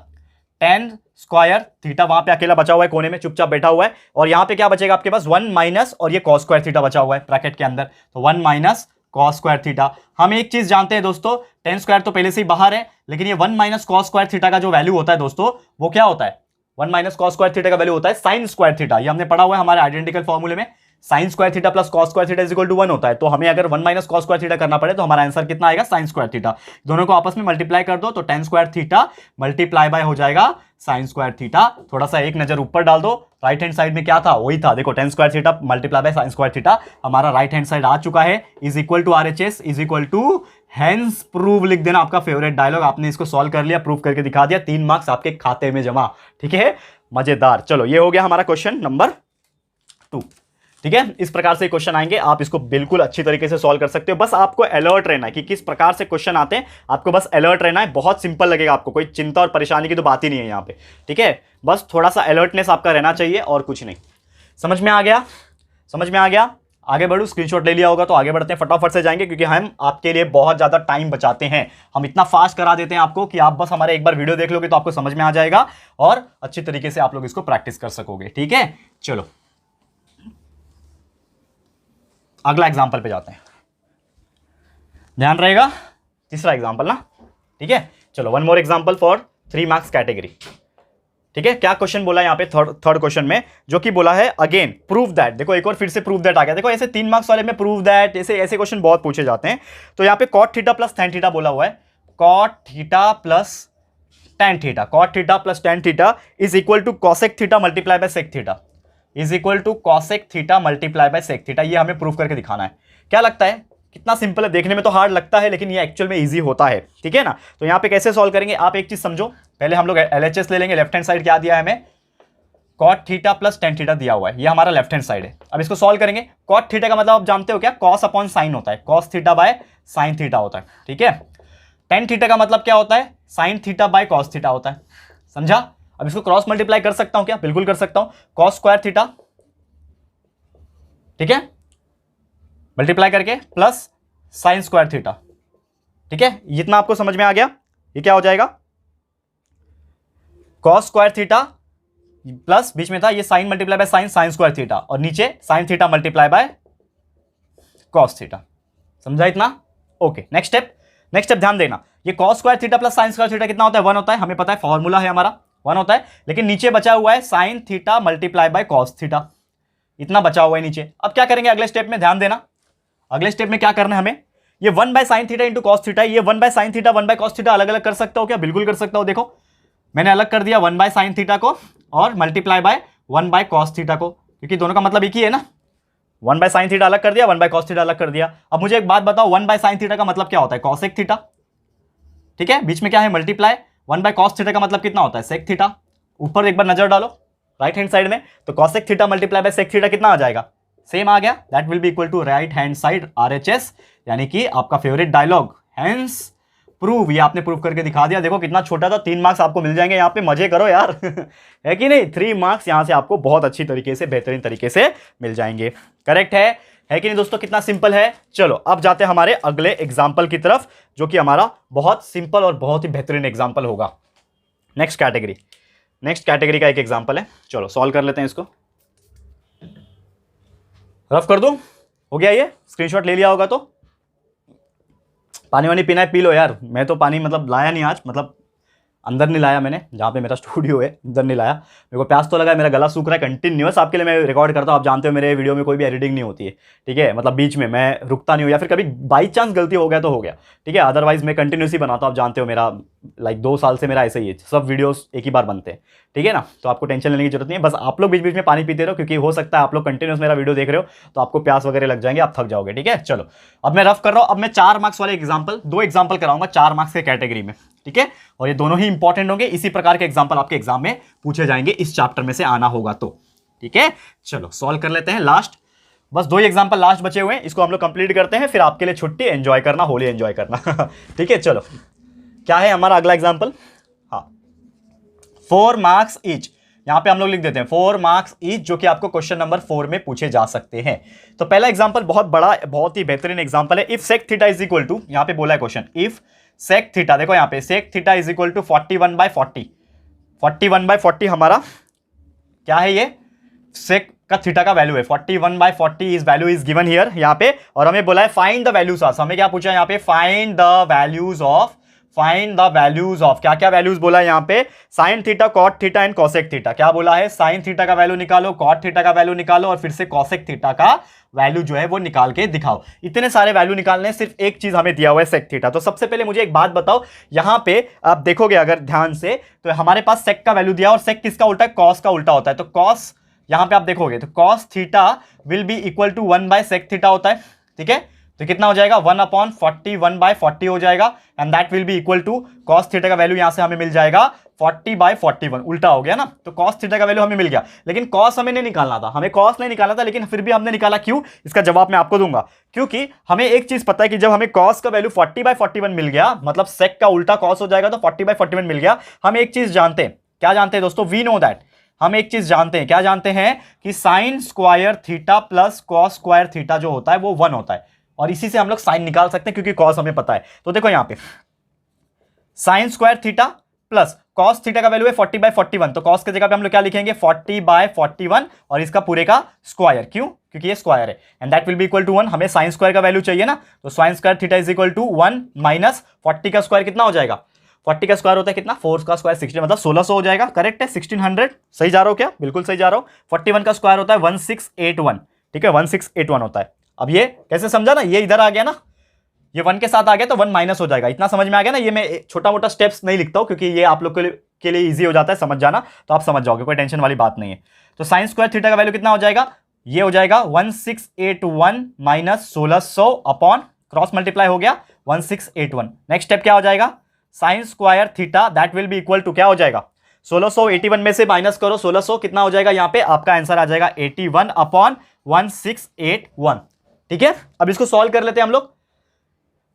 टेन स्क्वायर थीटा वहां पे अकेला बचा हुआ है, कोने में चुपचाप बैठा हुआ है, और यहाँ पे क्या बचेगा आपके पास 1 माइनस और ये कॉस स्क्वायर थीटा बचा हुआ है ब्रैकेट के अंदर, तो 1 माइनस कॉस स्क्वायर थीटा। हम एक चीज जानते हैं दोस्तों, टेन स्क्वायर तो पहले से ही बाहर है, लेकिन ये 1 माइनस कॉस स्क्वायर थीटा का जो वैल्यू होता है दोस्तों, वो क्या होता है, 1 माइनस कॉस स्क्वायर थीटा का वैल्यू होता है साइन स्क्वायर थीटा। ये हमने पढ़ा हुआ है हमारे आइडेंटिकल फॉर्मूले में, sine square theta plus cos square theta is equal to 1 होता है, तो हमें अगर 1 माइनस कॉस स्क्वायर थीटा करना पड़े तो हमारा आंसर कितना आएगा, साइन स्क्वायर थीटा। दोनों को आपस में मल्टीप्लाई कर दो तो tan square theta multiply bye हो जाएगा साइन स्क्वायर थीटा। थोड़ा सा एक नजर ऊपर डाल दो, राइट हैंड साइड में क्या था, वही था, देखो tan square theta multiply by sine square theta, हमारा राइट हैंड साइड आ चुका है, is equal to RHS is equal to hence prove लिख देना, आपका फेवरेट डायलॉग। आपने इसको सॉल्व कर लिया, प्रूव करके दिखा दिया, 3 मार्क्स आपके खाते में जमा। ठीक है, मजेदार। चलो ये हो गया हमारा क्वेश्चन नंबर 2। ठीक है, इस प्रकार से क्वेश्चन आएंगे, आप इसको बिल्कुल अच्छी तरीके से सॉल्व कर सकते हो। बस आपको अलर्ट रहना है कि किस प्रकार से क्वेश्चन आते हैं, आपको बस अलर्ट रहना है। बहुत सिंपल लगेगा आपको, कोई चिंता और परेशानी की तो बात ही नहीं है यहाँ पे। ठीक है, बस थोड़ा सा अलर्टनेस आपका रहना चाहिए और कुछ नहीं। समझ में आ गया, समझ में आ गया। आगे बढ़ू, स्क्रीनशॉट ले लिया होगा तो आगे बढ़ते हैं, फटाफट से जाएंगे क्योंकि हम आपके लिए बहुत ज़्यादा टाइम बचाते हैं। हम इतना फास्ट करा देते हैं आपको कि आप बस हमारे एक बार वीडियो देख लोगे तो आपको समझ में आ जाएगा और अच्छी तरीके से आप लोग इसको प्रैक्टिस कर सकोगे। ठीक है, चलो अगला एग्जाम्पल पे जाते हैं, ध्यान रहेगा, तीसरा एग्जाम्पल ना। ठीक है, चलो one more example for 3 marks category. ठीक है, क्या क्वेश्चन बोला यहाँ पे थर्ड क्वेश्चन में, जो कि बोला है अगेन प्रूव दैट। देखो एक और फिर से प्रूव दैट आ गया। देखो ऐसे 3 मार्क्स वाले में प्रूव दैट ऐसे क्वेश्चन बहुत पूछे जाते हैं। तो यहाँ पे cot theta plus tan theta बोला हुआ है, cot theta plus tan theta, cot theta plus tan theta is equal to cosec theta multiply by sec theta, is equal to cosec theta multiply by sec theta. ये हमें prove करके दिखाना है। क्या लगता है, कितना सिंपल है, देखने में तो हार्ड लगता है लेकिन ये एक्चुअल में इजी होता है। ठीक है ना, तो यहाँ पे कैसे सॉल्व करेंगे, आप एक चीज समझो, पहले हम लोग LHS ले लेंगे। लेफ्ट हैंड साइड क्या दिया है हमें, cot theta plus tan theta दिया हुआ है, ये हमारा लेफ्ट हैंड साइड है। अब इसको सॉल्व करेंगे। कॉट थीटा का मतलब आप जानते हो क्या, कॉस अपॉन साइन होता है, cos theta by sine theta होता है। ठीक है, टेन थीटा का मतलब क्या होता है, sine theta by cos theta होता है। समझा। अब इसको क्रॉस मल्टीप्लाई कर सकता हूं क्या, बिल्कुल कर सकता हूं, कॉस स्क्वायर थीटा, ठीक है, मल्टीप्लाई करके प्लस साइन स्क्वायर थीटा। ठीक है, इतना आपको समझ में आ गया। ये क्या हो जाएगा, कॉस स्क्वायर थीटा प्लस बीच में था ये sine multiply by sine, sine square theta, और नीचे sine theta multiply by cos theta. समझा इतना, ओके। नेक्स्ट स्टेप ध्यान देना, ये cos square theta plus sine square theta कितना होता है, 1 होता है, हमें पता है, फॉर्मूला है हमारा 1 होता है। लेकिन नीचे बचा हुआ है sine theta multiply by cos theta, इतना बचा हुआ है नीचे। अब क्या करेंगे अगले स्टेप में, ध्यान देना, अगले स्टेप में क्या करना है हमें, ये 1 bye sine theta into cos theta, ये 1 bye sine theta 1 bye cos theta अलग अलग कर सकता हो क्या, बिल्कुल कर सकता हो। देखो मैंने अलग कर दिया 1 बाय साइन थीटा को और multiply by 1 bye cos theta को, क्योंकि दोनों का मतलब एक ही है ना। 1 बाय साइन थीटा अलग कर दिया, 1 बाय कॉस थीटा अलग कर दिया। अब मुझे एक बात बताओ, 1 बाय साइन थीटा का मतलब क्या होता है, कॉसेक थीटा। ठीक है, बीच में क्या है मल्टीप्लाई, 1 बाय कॉस थीटा का मतलब कितना होता है, सेक थीटा। ऊपर एक बार नजर डालो राइट हैंड साइड में, तो cosec theta multiply by sec theta कितना आ जाएगा, सेम आ गया, that will be equal to right hand side RHS, यानी कि आपका फेवरेट डायलॉग हेंस प्रूव। ये आपने प्रूव करके दिखा दिया। देखो कितना छोटा था, 3 मार्क्स आपको मिल जाएंगे यहाँ पे, मजे करो यार है कि नहीं। 3 मार्क्स यहाँ से आपको बहुत अच्छी तरीके से, बेहतरीन तरीके से मिल जाएंगे। करेक्ट है कि नहीं दोस्तों, कितना सिंपल है। चलो अब जाते हैं हमारे अगले एग्जाम्पल की तरफ, जो कि हमारा बहुत सिंपल और बहुत ही बेहतरीन एग्जाम्पल होगा। नेक्स्ट कैटेगरी का एक एग्जाम्पल है, चलो सॉल्व कर लेते हैं इसको। रफ कर दूं, हो गया, ये स्क्रीनशॉट ले लिया होगा तो पानी वानी पीना है पी लो यार। मैं तो पानी मतलब लाया नहीं आज, मतलब अंदर नहीं लाया मैंने, जहाँ पे मेरा स्टूडियो है अंदर नहीं लाया। मेरे को प्यास तो लगा है, मेरा गला सूख रहा है कंटिन्यूअस। आपके लिए मैं रिकॉर्ड करता हूँ, आप जानते हो मेरे वीडियो में कोई भी एडिटिंग नहीं होती है। ठीक है, मतलब बीच में मैं रुकता नहीं हूँ, या फिर कभी बाई चांस गलती हो गया तो हो गया। ठीक है, अदरवाइज मैं कंटिन्यूसली बनाता हूँ, आप जानते हो मेरा लाइक 2 साल से मेरा ऐसा ही है, सब वीडियोस एक ही बार बनते हैं। ठीक है ना, तो आपको टेंशन लेने की जरूरत नहीं है। बस आप लोग बीच बीच में पानी पीते रहो, क्योंकि हो सकता है आप लोग कंटिन्यूस मेरा वीडियो देख रहे हो तो आपको प्यास वगैरह लग जाएंगे, आप थक जाओगे। ठीक है, चलो अब मैं रफ कर रहा हूँ। अब मैं 4 मार्क्स वाले एग्जाम्पल, 2 एग्जाम्पल कराऊंगा 4 मार्क्स के कैटेगरी में। ठीक है, और ये दोनों ही इंपॉर्टेंट होंगे, इसी प्रकार के एग्जाम्पल आपके एग्जाम में पूछे जाएंगे, इस चैप्टर में से आना होगा तो। ठीक है, चलो सॉल्व कर लेते हैं। लास्ट बस 2 ही एग्जाम्पल लास्ट बचे हुए हैं, इसको हम लोग कंप्लीट करते हैं, फिर आपके लिए छुट्टी, एंजॉय करना, होली एंजॉय करना ठीक है, चलो क्या है हमारा अगला एग्जाम्पल, हाँ 4 मार्क्स ईच। यहां पे हम लोग लिख देते हैं 4 मार्क्स ईच, जो कि आपको क्वेश्चन नंबर 4 में पूछे जा सकते हैं। तो पहला एग्जाम्पल बहुत बड़ा, बहुत ही बेहतरीन एग्जाम्पल है। If sec theta is equal to, यहां पे बोला है क्वेश्चन, इफ सेक थीटा, देखो यहाँ पे sec theta is equal to 41/40, 41/40 हमारा क्या है, ये सेक का थीटा का वैल्यू है, 41/40 is value is given here यहाँ पे। और हमें बोला है फाइंड द वैल्यूज ऑफ, हमें क्या पूछा है यहाँ पे, find the values of find the values of, क्या क्या वैल्यूज बोला है यहाँ पे, sine theta, cot theta and cosec theta. क्या बोला है, साइन थीटा का वैल्यू निकालो, कॉट थीटा का वैल्यू निकालो और फिर से कोसेक थीटा का वैल्यू जो है वो निकाल के दिखाओ। इतने सारे वैल्यू निकालने, सिर्फ एक चीज हमें दिया हुआ है सेक थीटा। तो सबसे पहले मुझे एक बात बताओ, यहां पे आप देखोगे अगर ध्यान से तो हमारे पास सेक का वैल्यू दिया और सेक किसका उल्टा है, कॉस का उल्टा होता है। तो कॉस यहां पे आप देखोगे तो cos theta will be equal to 1/sec theta होता है, ठीक है। तो कितना हो जाएगा, 1/40, 1/40 हो जाएगा and that will be equal to cos theta का वैल्यू यहां से हमें मिल जाएगा 40/41, उल्टा हो गया ना। तो कॉस थीटा का वैल्यू हमें मिल गया, लेकिन कॉस हमें नहीं निकालना था, हमें कॉस नहीं निकालना था, लेकिन फिर भी हमने निकाला। क्यों, इसका जवाब मैं आपको दूंगा। क्योंकि हमें एक चीज पता है कि जब हमें कॉस का वैल्यू 40/41 मिल गया, मतलब सेक का उल्टा कॉस हो जाएगा, तो 40/41 मिल गया। हम एक चीज जानते हैं, क्या जानते हैं दोस्तों, वी नो दैट, हम एक चीज जानते हैं, क्या जानते हैं कि sign square theta plus cos square theta जो होता है वो 1 होता है, और इसी से हम लोग साइन निकाल सकते हैं क्योंकि कॉस हमें पता है। तो देखो यहां पे sine square theta plus cos theta का वैल्यू है 40/41, तो कॉस की जगह पे हम लोग क्या लिखेंगे 40/41 और इसका पूरे का स्क्वायर। क्यों, क्योंकि ये स्क्वायर है and that will be equal to 1। हमें साइन स्क्वायर का वैल्यू चाहिए ना, तो sine square theta is equal to 1 minus 40 का स्क्वायर कितना हो जाएगा, 40 का स्क्वायर होता है कितना, 4 का स्क्वायर 16, मतलब 1600 हो जाएगा। करेक्ट है, 1600 सही जा रहा हो क्या, बिल्कुल सही जा रहा हो। 41 का स्क्वायर होता है 1681, ठीक है, 1681 होता है। अब ये कैसे समझा ना, ये इधर आ गया ना, ये 1 के साथ आ गया तो 1 माइनस हो जाएगा। इतना समझ में आ गया ना, ये मैं छोटा मोटा स्टेप्स नहीं लिखता हूं क्योंकि ये आप लोग के लिए इजी हो जाता है समझ जाना, तो आप समझ जाओगे, कोई टेंशन वाली बात नहीं है। तो साइन स्क्वायर थीटा का वैल्यू कितना हो जाएगा, ये हो जाएगा 1681 माइनस 1600 अपॉन क्रॉस मल्टीप्लाई हो गया 1681। नेक्स्ट स्टेप क्या हो जाएगा, sine square theta that will be equal to क्या हो जाएगा, 1681 में से माइनस करो 1600, कितना हो जाएगा, यहां पे आपका आंसर आ जाएगा 81 अपॉन 1681, ठीक है। अब इसको सॉल्व कर लेते हैं, हम लोग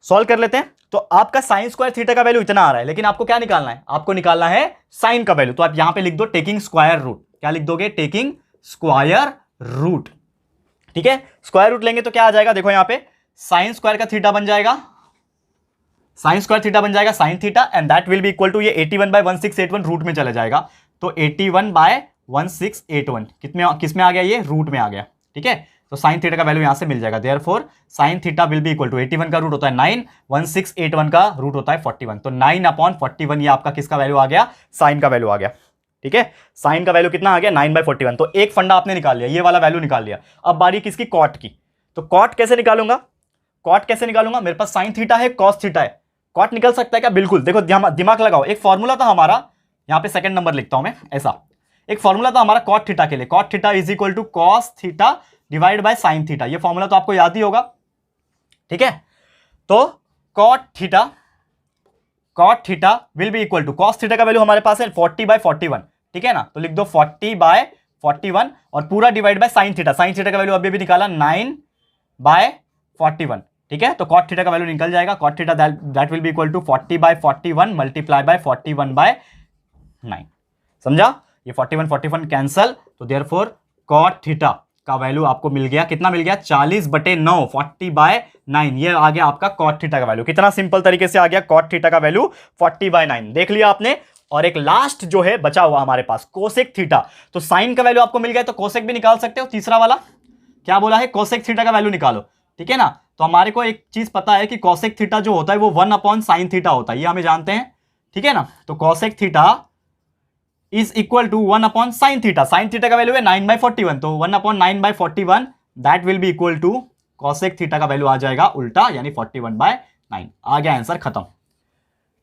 सॉल्व कर लेते हैं। तो आपका साइन स्क्वायर थीटा का वैल्यू इतना आ रहा है, लेकिन आपको क्या निकालना है, आपको निकालना है साइन का वैल्यू। तो आप यहां पे लिख दो टेकिंग स्क्वायर रूट, क्या लिख दोगे, टेकिंग स्क्वायर रूट, ठीक है। स्क्वायर रूट लेंगे तो क्या आ जाएगा, देखो यहां पे साइन स्क्वायर का थीटा बन जाएगा, साइन स्क्वायर थीटा बन जाएगा sine theta and that will be equal to ये 81/1681 रूट में चला जाएगा। तो 81/1681 किस में आ गया, ये रूट में आ गया, ठीक है। तो साइन थीटा का वैल्यू यहां से मिल जाएगा, therefore sine theta will be equal to 81 का रूट होता है 9, 1681 का रूट होता है 41, तो 9/41 ये आपका किसका वैल्यू आ गया, साइन का वैल्यू आ गया, ठीक है। साइन का वैल्यू कितना आ गया 9/41। तो एक फंडा आपने निकाल लिया, ये वाला वैल्यू निकाल लिया। अब बारी किसकी, कॉट की। तो कॉट कैसे निकालूंगा, कॉट कैसे निकालूंगा, मेरे पास साइन थीटा है कॉस थीटा है, कॉट निकल सकता है क्या, बिल्कुल। देखो दिमाग लगाओ, एक फॉर्मूला था हमारा, यहां पे सेकंड नंबर लिखता हूं मैं, ऐसा एक फॉर्मूला था हमारा कॉट थीटा के लिए, cot theta is equal to cos theta divide by sine theta. ये फॉर्मूला तो आपको याद ही होगा, ठीक है। तो cot theta will be equal to cos theta का वैल्यू हमारे पास है 40/41, ठीक है ना। तो लिख दो 40/41 और पूरा divide by sine theta, sine theta का वैल्यू अभी भी निकाला 9/41, ठीक है। तो कॉट थीटा का वैल्यू निकल जाएगा, cot theta that will be equal to 40/41 multiply by 41/9, समझा। ये 41 कैंसल, तो देयरफॉर कॉट थीटा का वैल्यू आपको मिल गया, कितना मिल गया, 40/9, 40/9, ये आ गया आपका कॉट थीटा का वैल्यू। कितना सिंपल तरीके से आ गया कॉट थीटा का वैल्यू 40/9, देख लिया आपने। और एक लास्ट जो है बचा हुआ हमारे पास कोसेक थीटा। तो साइन का वैल्यू आपको मिल गया तो कोसेक भी निकाल सकते हो। तीसरा वाला क्या बोला है, कोसेक थीटा का वैल्यू निकालो, ठीक है ना। तो हमारे को एक चीज पता है कि कोसेक थीटा जो होता है वो 1/sin थीटा होता है, ये हमें जानते हैं, ठीक है ना। तो cosec theta is equal to 1/sin theta, sine theta का वैल्यू है 9/41, तो 1/9/41 that will be equal to cosec theta का वैल्यू आ जाएगा उल्टा, यानी 41/9। आ गया आंसर, खत्म।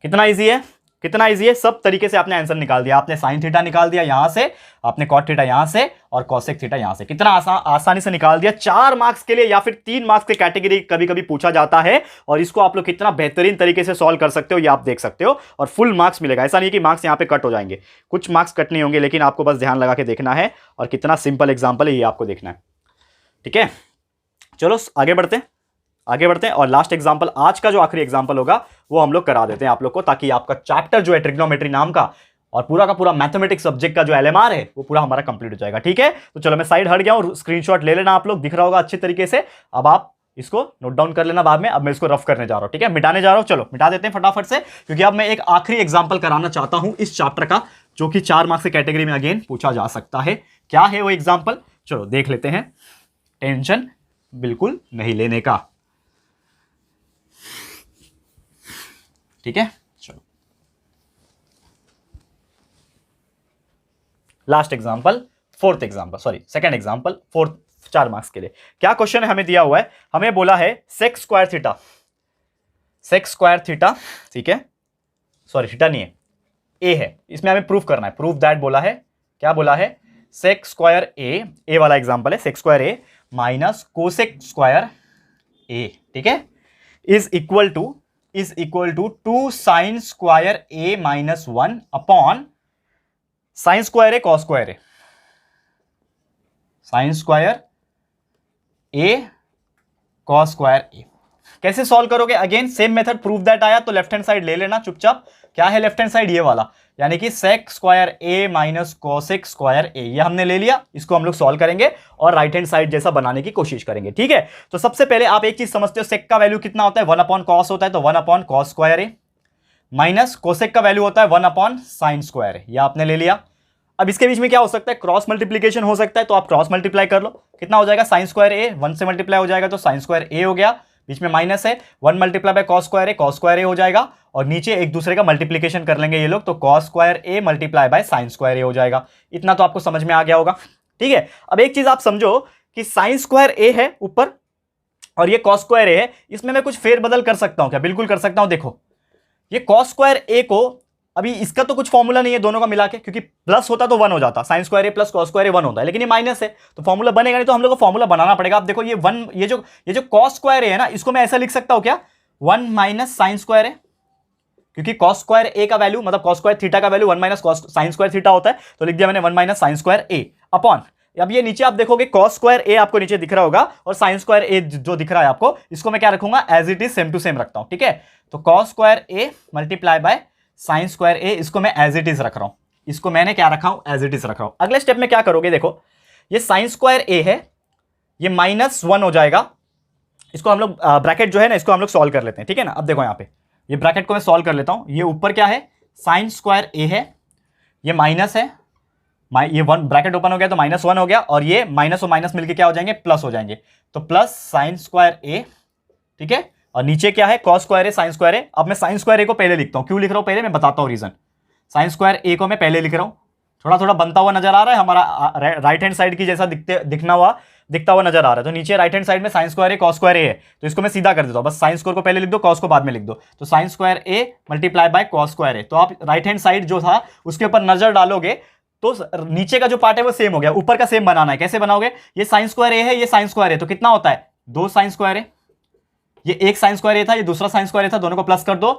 कितना इजी है, कितना इजी है, सब तरीके से आपने आंसर निकाल दिया। आपने साइन थीटा निकाल दिया यहां से, आपने कॉट थीटा यहां से और कोसेक थीटा यहां से, कितना आसानी से निकाल दिया। 4 मार्क्स के लिए या फिर 3 मार्क्स के कैटेगरी कभी कभी पूछा जाता है, और इसको आप लोग कितना बेहतरीन तरीके से सॉल्व कर सकते हो ये आप देख सकते हो, और फुल मार्क्स मिलेगा। ऐसा नहीं कि मार्क्स यहां पे कट हो जाएंगे, कुछ मार्क्स कट नहीं होंगे, लेकिन आपको बस ध्यान लगा के देखना है, और कितना सिंपल एग्जाम्पल है ये आपको देखना है, ठीक है। चलो आगे बढ़ते हैं, आगे बढ़ते हैं, और लास्ट एग्जांपल, आज का जो आखिरी एग्जांपल होगा वो हम लोग करा देते हैं आप लोग को, ताकि आपका चैप्टर जो है ट्रिग्नोमेट्री नाम का और पूरा का पूरा मैथमेटिक्स सब्जेक्ट का जो एलएमआर है वो पूरा हमारा कंप्लीट हो जाएगा, ठीक है। तो चलो मैं साइड हट गया और स्क्रीनशॉट ले लेना, आप लोग दिख रहा होगा अच्छे तरीके से। अब आप इसको नोट डाउन कर लेना बाद में। अब मैं इसको रफ करने जा रहा हूं, ठीक है, मिटाने जा रहा हूं। चलो मिटा देते हैं फटाफट से, क्योंकि अब मैं एक आखिरी एग्जाम्पल कराना चाहता हूं इस चैप्टर का, जो कि 4 मार्क्स की कैटेगरी में अगेन पूछा जा सकता है। क्या है वो एग्जाम्पल, चलो देख लेते हैं, टेंशन बिल्कुल नहीं लेने का, ठीक है। चलो last example, fourth example, sorry second example, fourth, 4 marks के लिए। क्या क्वेश्चन है हमें दिया हुआ है, हमें बोला है sec square theta, sec square theta, ठीक है, सॉरी थीटा नहीं है, ए है, इसमें हमें प्रूफ करना है, प्रूफ दैट बोला है, क्या बोला है, सेक स्क्वायर ए वाला एग्जाम्पल है, sec square A minus cosec square A, ठीक है, is equal to 2 sine square A minus 1 upon sine square A cos square A, sine square A cos square A. कैसे सॉल्व करोगे, again same method, proof that आया तो left hand side ले लेना चुपचाप। क्या है लेफ्ट हैंड साइड, ये वाला, यानी कि sec square A minus cosec square ए, ये हमने ले लिया, इसको हम लोग सॉल्व करेंगे और राइट हैंड साइड जैसा बनाने की कोशिश करेंगे, ठीक है। तो सबसे पहले आप एक चीज समझते हो, सेक का वैल्यू कितना होता है, 1 अपॉन कॉस होता है, तो 1 upon cos square A, minus cosec का वैल्यू होता है 1 अपॉन साइन स्क्वायर ए, यह आपने ले लिया। अब इसके बीच में क्या हो सकता है, क्रॉस मल्टीप्लीकेशन हो सकता है, तो आप क्रॉस मल्टीप्लाई कर लो, कितना हो जाएगा, साइन स्क्वायर ए 1 से मल्टीप्लाई हो जाएगा तो साइन स्क्वायर ए हो गया, बीच में माइनस है, 1 multiply by cos square A हो जाएगा, और नीचे एक दूसरे का मल्टीप्लीकेशन कर लेंगे ये लोग, तो cos square A multiply by sine square A हो जाएगा। इतना तो आपको समझ में आ गया होगा, ठीक है। अब एक चीज आप समझो कि साइन स्क्वायर ए है ऊपर और ये कॉस स्क्वायर ए है, इसमें मैं कुछ फेरबदल कर सकता हूं क्या, बिल्कुल कर सकता हूं। देखो ये कॉस स्क्वायर ए को, अभी इसका तो कुछ फॉर्मूला नहीं है दोनों का मिला के, क्योंकि प्लस होता तो 1 हो जाता, साइन स्क्वायर ए प्लस कॉस स्क्वायर ए 1 होता है, लेकिन ये माइनस है तो फॉर्मूला बनेगा नहीं, तो हम लोग को फॉर्मूला बनाना पड़ेगा। आप देखो ये 1, ये जो कॉस स्क्वायर ए है ना, इसको मैं ऐसा लिख सकता हूं क्या, 1 माइनस साइन स्क्वायर ए, क्योंकि कॉस स्क्वायर ए का वैल्यू मतलब कॉस स्क्वायर थीटा का value 1 minus cos sine square theta होता है, तो लिख दिया मैंने 1 माइनस साइन स्क्वायर ए अपॉन, अब ये नीचे आप देखोगे कॉस स्क्वायर ए आपको नीचे दिख रहा होगा और साइन स्क्वायर ए जो दिख रहा है आपको, इसको मैं क्या रखूंगा, as it is same to same रखता हूं, ठीक है। तो cos square A multiply by sine square A, इसको मैं एज इट इज रख रहा हूं, इसको मैंने क्या रखा हूं, एज इट इज रख रहा हूं। अगले स्टेप में क्या करोगे, देखो ये साइन स्क्वायर ए है, ये -1 हो जाएगा, इसको हम लोग ब्रैकेट जो है ना, इसको हम लोग सॉल्व कर लेते हैं, ठीक है ना। अब देखो यहाँ पे ये ब्रैकेट को मैं सॉल्व कर लेता हूं, ये ऊपर क्या है, साइन स्क्वायर ए है, ये माइनस है, ये 1 ब्रैकेट ओपन हो गया तो -1 हो गया, और ये माइनस और माइनस मिलके क्या हो जाएंगे, प्लस हो जाएंगे, तो प्लस साइन स्क्वायर ए, ठीक है, और नीचे क्या है, cos square A sine square ए। अब मैं साइन स्क्वायर ए को पहले लिखता हूं, क्यों लिख रहा हूं पहले मैं बताता हूं रीजन। साइन स्क्वायर ए को मैं पहले लिख रहा हूं, थोड़ा थोड़ा बनता हुआ नजर आ रहा है, हमारा राइट हैंड साइड की जैसा दिखता हुआ नजर आ रहा है, तो नीचे राइट हैंड साइड में sine square A cos square ए है, तो इसको मैं सीधा कर देता हूं, बस साइन स्क्वायर को पहले लिख दो, कॉस को बाद में लिख दो, तो sine square A multiply by cos square A. तो आप राइट हैंड साइड जो था उसके ऊपर नजर डालोगे तो नीचे का जो पार्ट है वो सेम हो गया, ऊपर का सेम बनाना है। कैसे बनाओगे, ये साइन स्क्वायर ए है, ये साइन स्क्वायर है, तो कितना होता है, 2 साइन स्क्वायर ए, ये एक साइन स्क्वायर ए था, ये दूसरा साइन स्क्वायर ए था, दोनों को प्लस कर दो,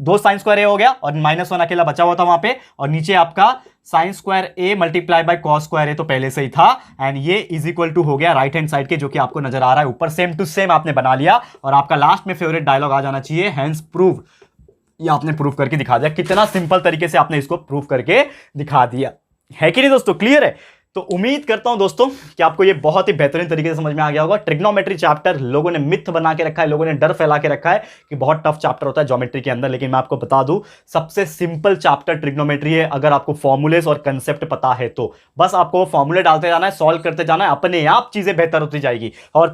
2 साइन स्क्वायर ए हो गया, और -1 अकेला बचा हुआ था वहां पे, और नीचे आपका sine square A multiply by cos square A तो पहले से ही था, एंड ये इज इक्वल टू हो गया राइट हैंड साइड के, जो कि आपको नजर आ रहा है ऊपर, सेम टू सेम आपने बना लिया, और आपका लास्ट में फेवरेट डायलॉग आ जाना चाहिए, हैंस प्रूव, ये आपने प्रूव करके दिखा दिया। कितना सिंपल तरीके से आपने इसको प्रूव करके दिखा दिया, है कि नहीं दोस्तों, क्लियर है। तो उम्मीद करता हूं दोस्तों कि आपको ये बहुत ही बेहतरीन तरीके से समझ में आ गया होगा। ट्रिग्नोमेट्री चैप्टर लोगों ने मिथ बना के रखा है, लोगों ने डर फैला के रखा है कि बहुत टफ चैप्टर होता है ज्योमेट्री के अंदर, लेकिन मैं आपको बता दूं सबसे सिंपल चैप्टर ट्रिग्नोमेट्री है, अगर आपको फॉर्मूलेस और कंसेप्ट पता है तो। बस आपको फॉर्मूले डालते जाना है, सॉल्व करते जाना है, अपने आप चीजें बेहतर होती जाएगी। और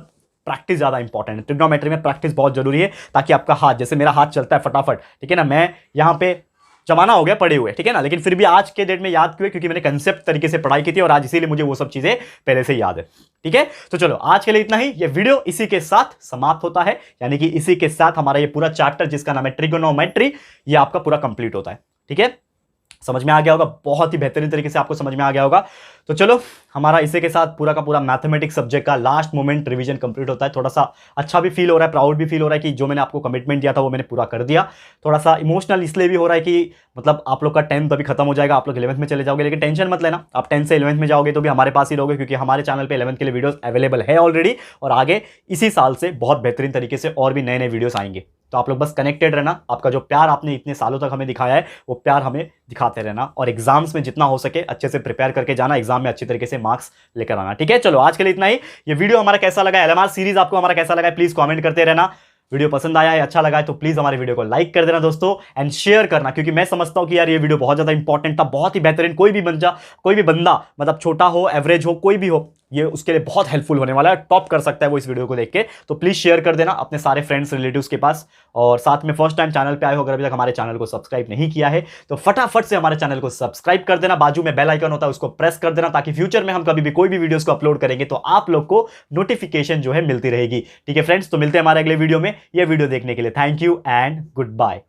प्रैक्टिस ज्यादा इंपॉर्टेंट है, ट्रिग्नोमेट्री में प्रैक्टिस बहुत जरूरी है, ताकि आपका हाथ, जैसे मेरा हाथ चलता है फटाफट, ठीक है ना, मैं यहाँ पे जमाना हो गया पढ़े हुए, ठीक है ना, लेकिन फिर भी आज के डेट में याद क्यों, क्योंकि मैंने कंसेप्ट तरीके से पढ़ाई की थी, और आज इसीलिए मुझे वो सब चीजें पहले से याद है, ठीक है। तो चलो आज के लिए इतना ही, ये वीडियो इसी के साथ समाप्त होता है, यानी कि इसी के साथ हमारा ये पूरा चैप्टर जिसका नाम है ट्रिगोनोमेट्री, ये आपका पूरा कंप्लीट होता है, ठीक है। समझ में आ गया होगा, बहुत ही बेहतरीन तरीके से आपको समझ में आ गया होगा। तो चलो हमारा इसी के साथ पूरा का पूरा मैथमेटिक्स सब्जेक्ट का लास्ट मोमेंट रिवीजन कंप्लीट होता है। थोड़ा सा अच्छा भी फील हो रहा है, प्राउड भी फील हो रहा है कि जो मैंने आपको कमिटमेंट दिया था वो मैंने पूरा कर दिया। थोड़ा सा इमोशनल इसलिए भी हो रहा है कि मतलब आप लोग का 10th अभी खत्म हो जाएगा, आप लोग 11th में चले जाओगे, लेकिन टेंशन मत लेना, आप 10th से 11th में जाओगे तो भी हमारे पास ही रहोगे, क्योंकि हमारे चैनल पे 11th के लिए वीडियोस अवेलेबल है ऑलरेडी, और आगे इसी साल से बहुत बेहतरीन तरीके से और भी नए नए वीडियोस आएंगे। तो आप लोग बस कनेक्टेड रहना, आपका जो प्यार आपने इतने सालों तक हमें दिखाया है वो प्यार हमें दिखाते रहना, और एग्जाम्स में जितना हो सके अच्छे से प्रिपेयर करके जाना, एग्जाम में अच्छी तरीके से मार्क्स लेकर आना, ठीक है। चलो आज के लिए इतना ही। ये वीडियो हमारा कैसा लगा, एलएमआर सीरीज आपको हमारा कैसा लगा, प्लीज कमेंट करते रहना। वीडियो पसंद आया है, अच्छा लगा है तो प्लीज हमारे वीडियो को लाइक कर देना दोस्तों, एंड शेयर करना, क्योंकि मैं समझता हूं कि यार ये वीडियो बहुत ज्यादा इंपॉर्टेंट था, बहुत ही बेहतरीन। कोई भी बंदा मतलब छोटा हो, एवरेज हो, कोई भी हो, ये उसके लिए बहुत हेल्पफुल होने वाला है, टॉप कर सकता है वो इस वीडियो को देख के। तो प्लीज शेयर कर देना अपने सारे फ्रेंड्स रिलेटिव्स के पास। और साथ में फर्स्ट टाइम चैनल पे आए हो, अगर अभी तक हमारे चैनल को सब्सक्राइब नहीं किया है तो फटाफट से हमारे चैनल को सब्सक्राइब कर देना। बाजू में बेल आइकन होता है, उसको प्रेस कर देना, ताकि फ्यूचर में हम कभी भी कोई भी वीडियोस को अपलोड करेंगे तो आप लोग को नोटिफिकेशन जो है मिलती रहेगी। ठीक है फ्रेंड्स, तो मिलते हैं हमारे अगले वीडियो में। ये वीडियो देखने के लिए thank you and good bye.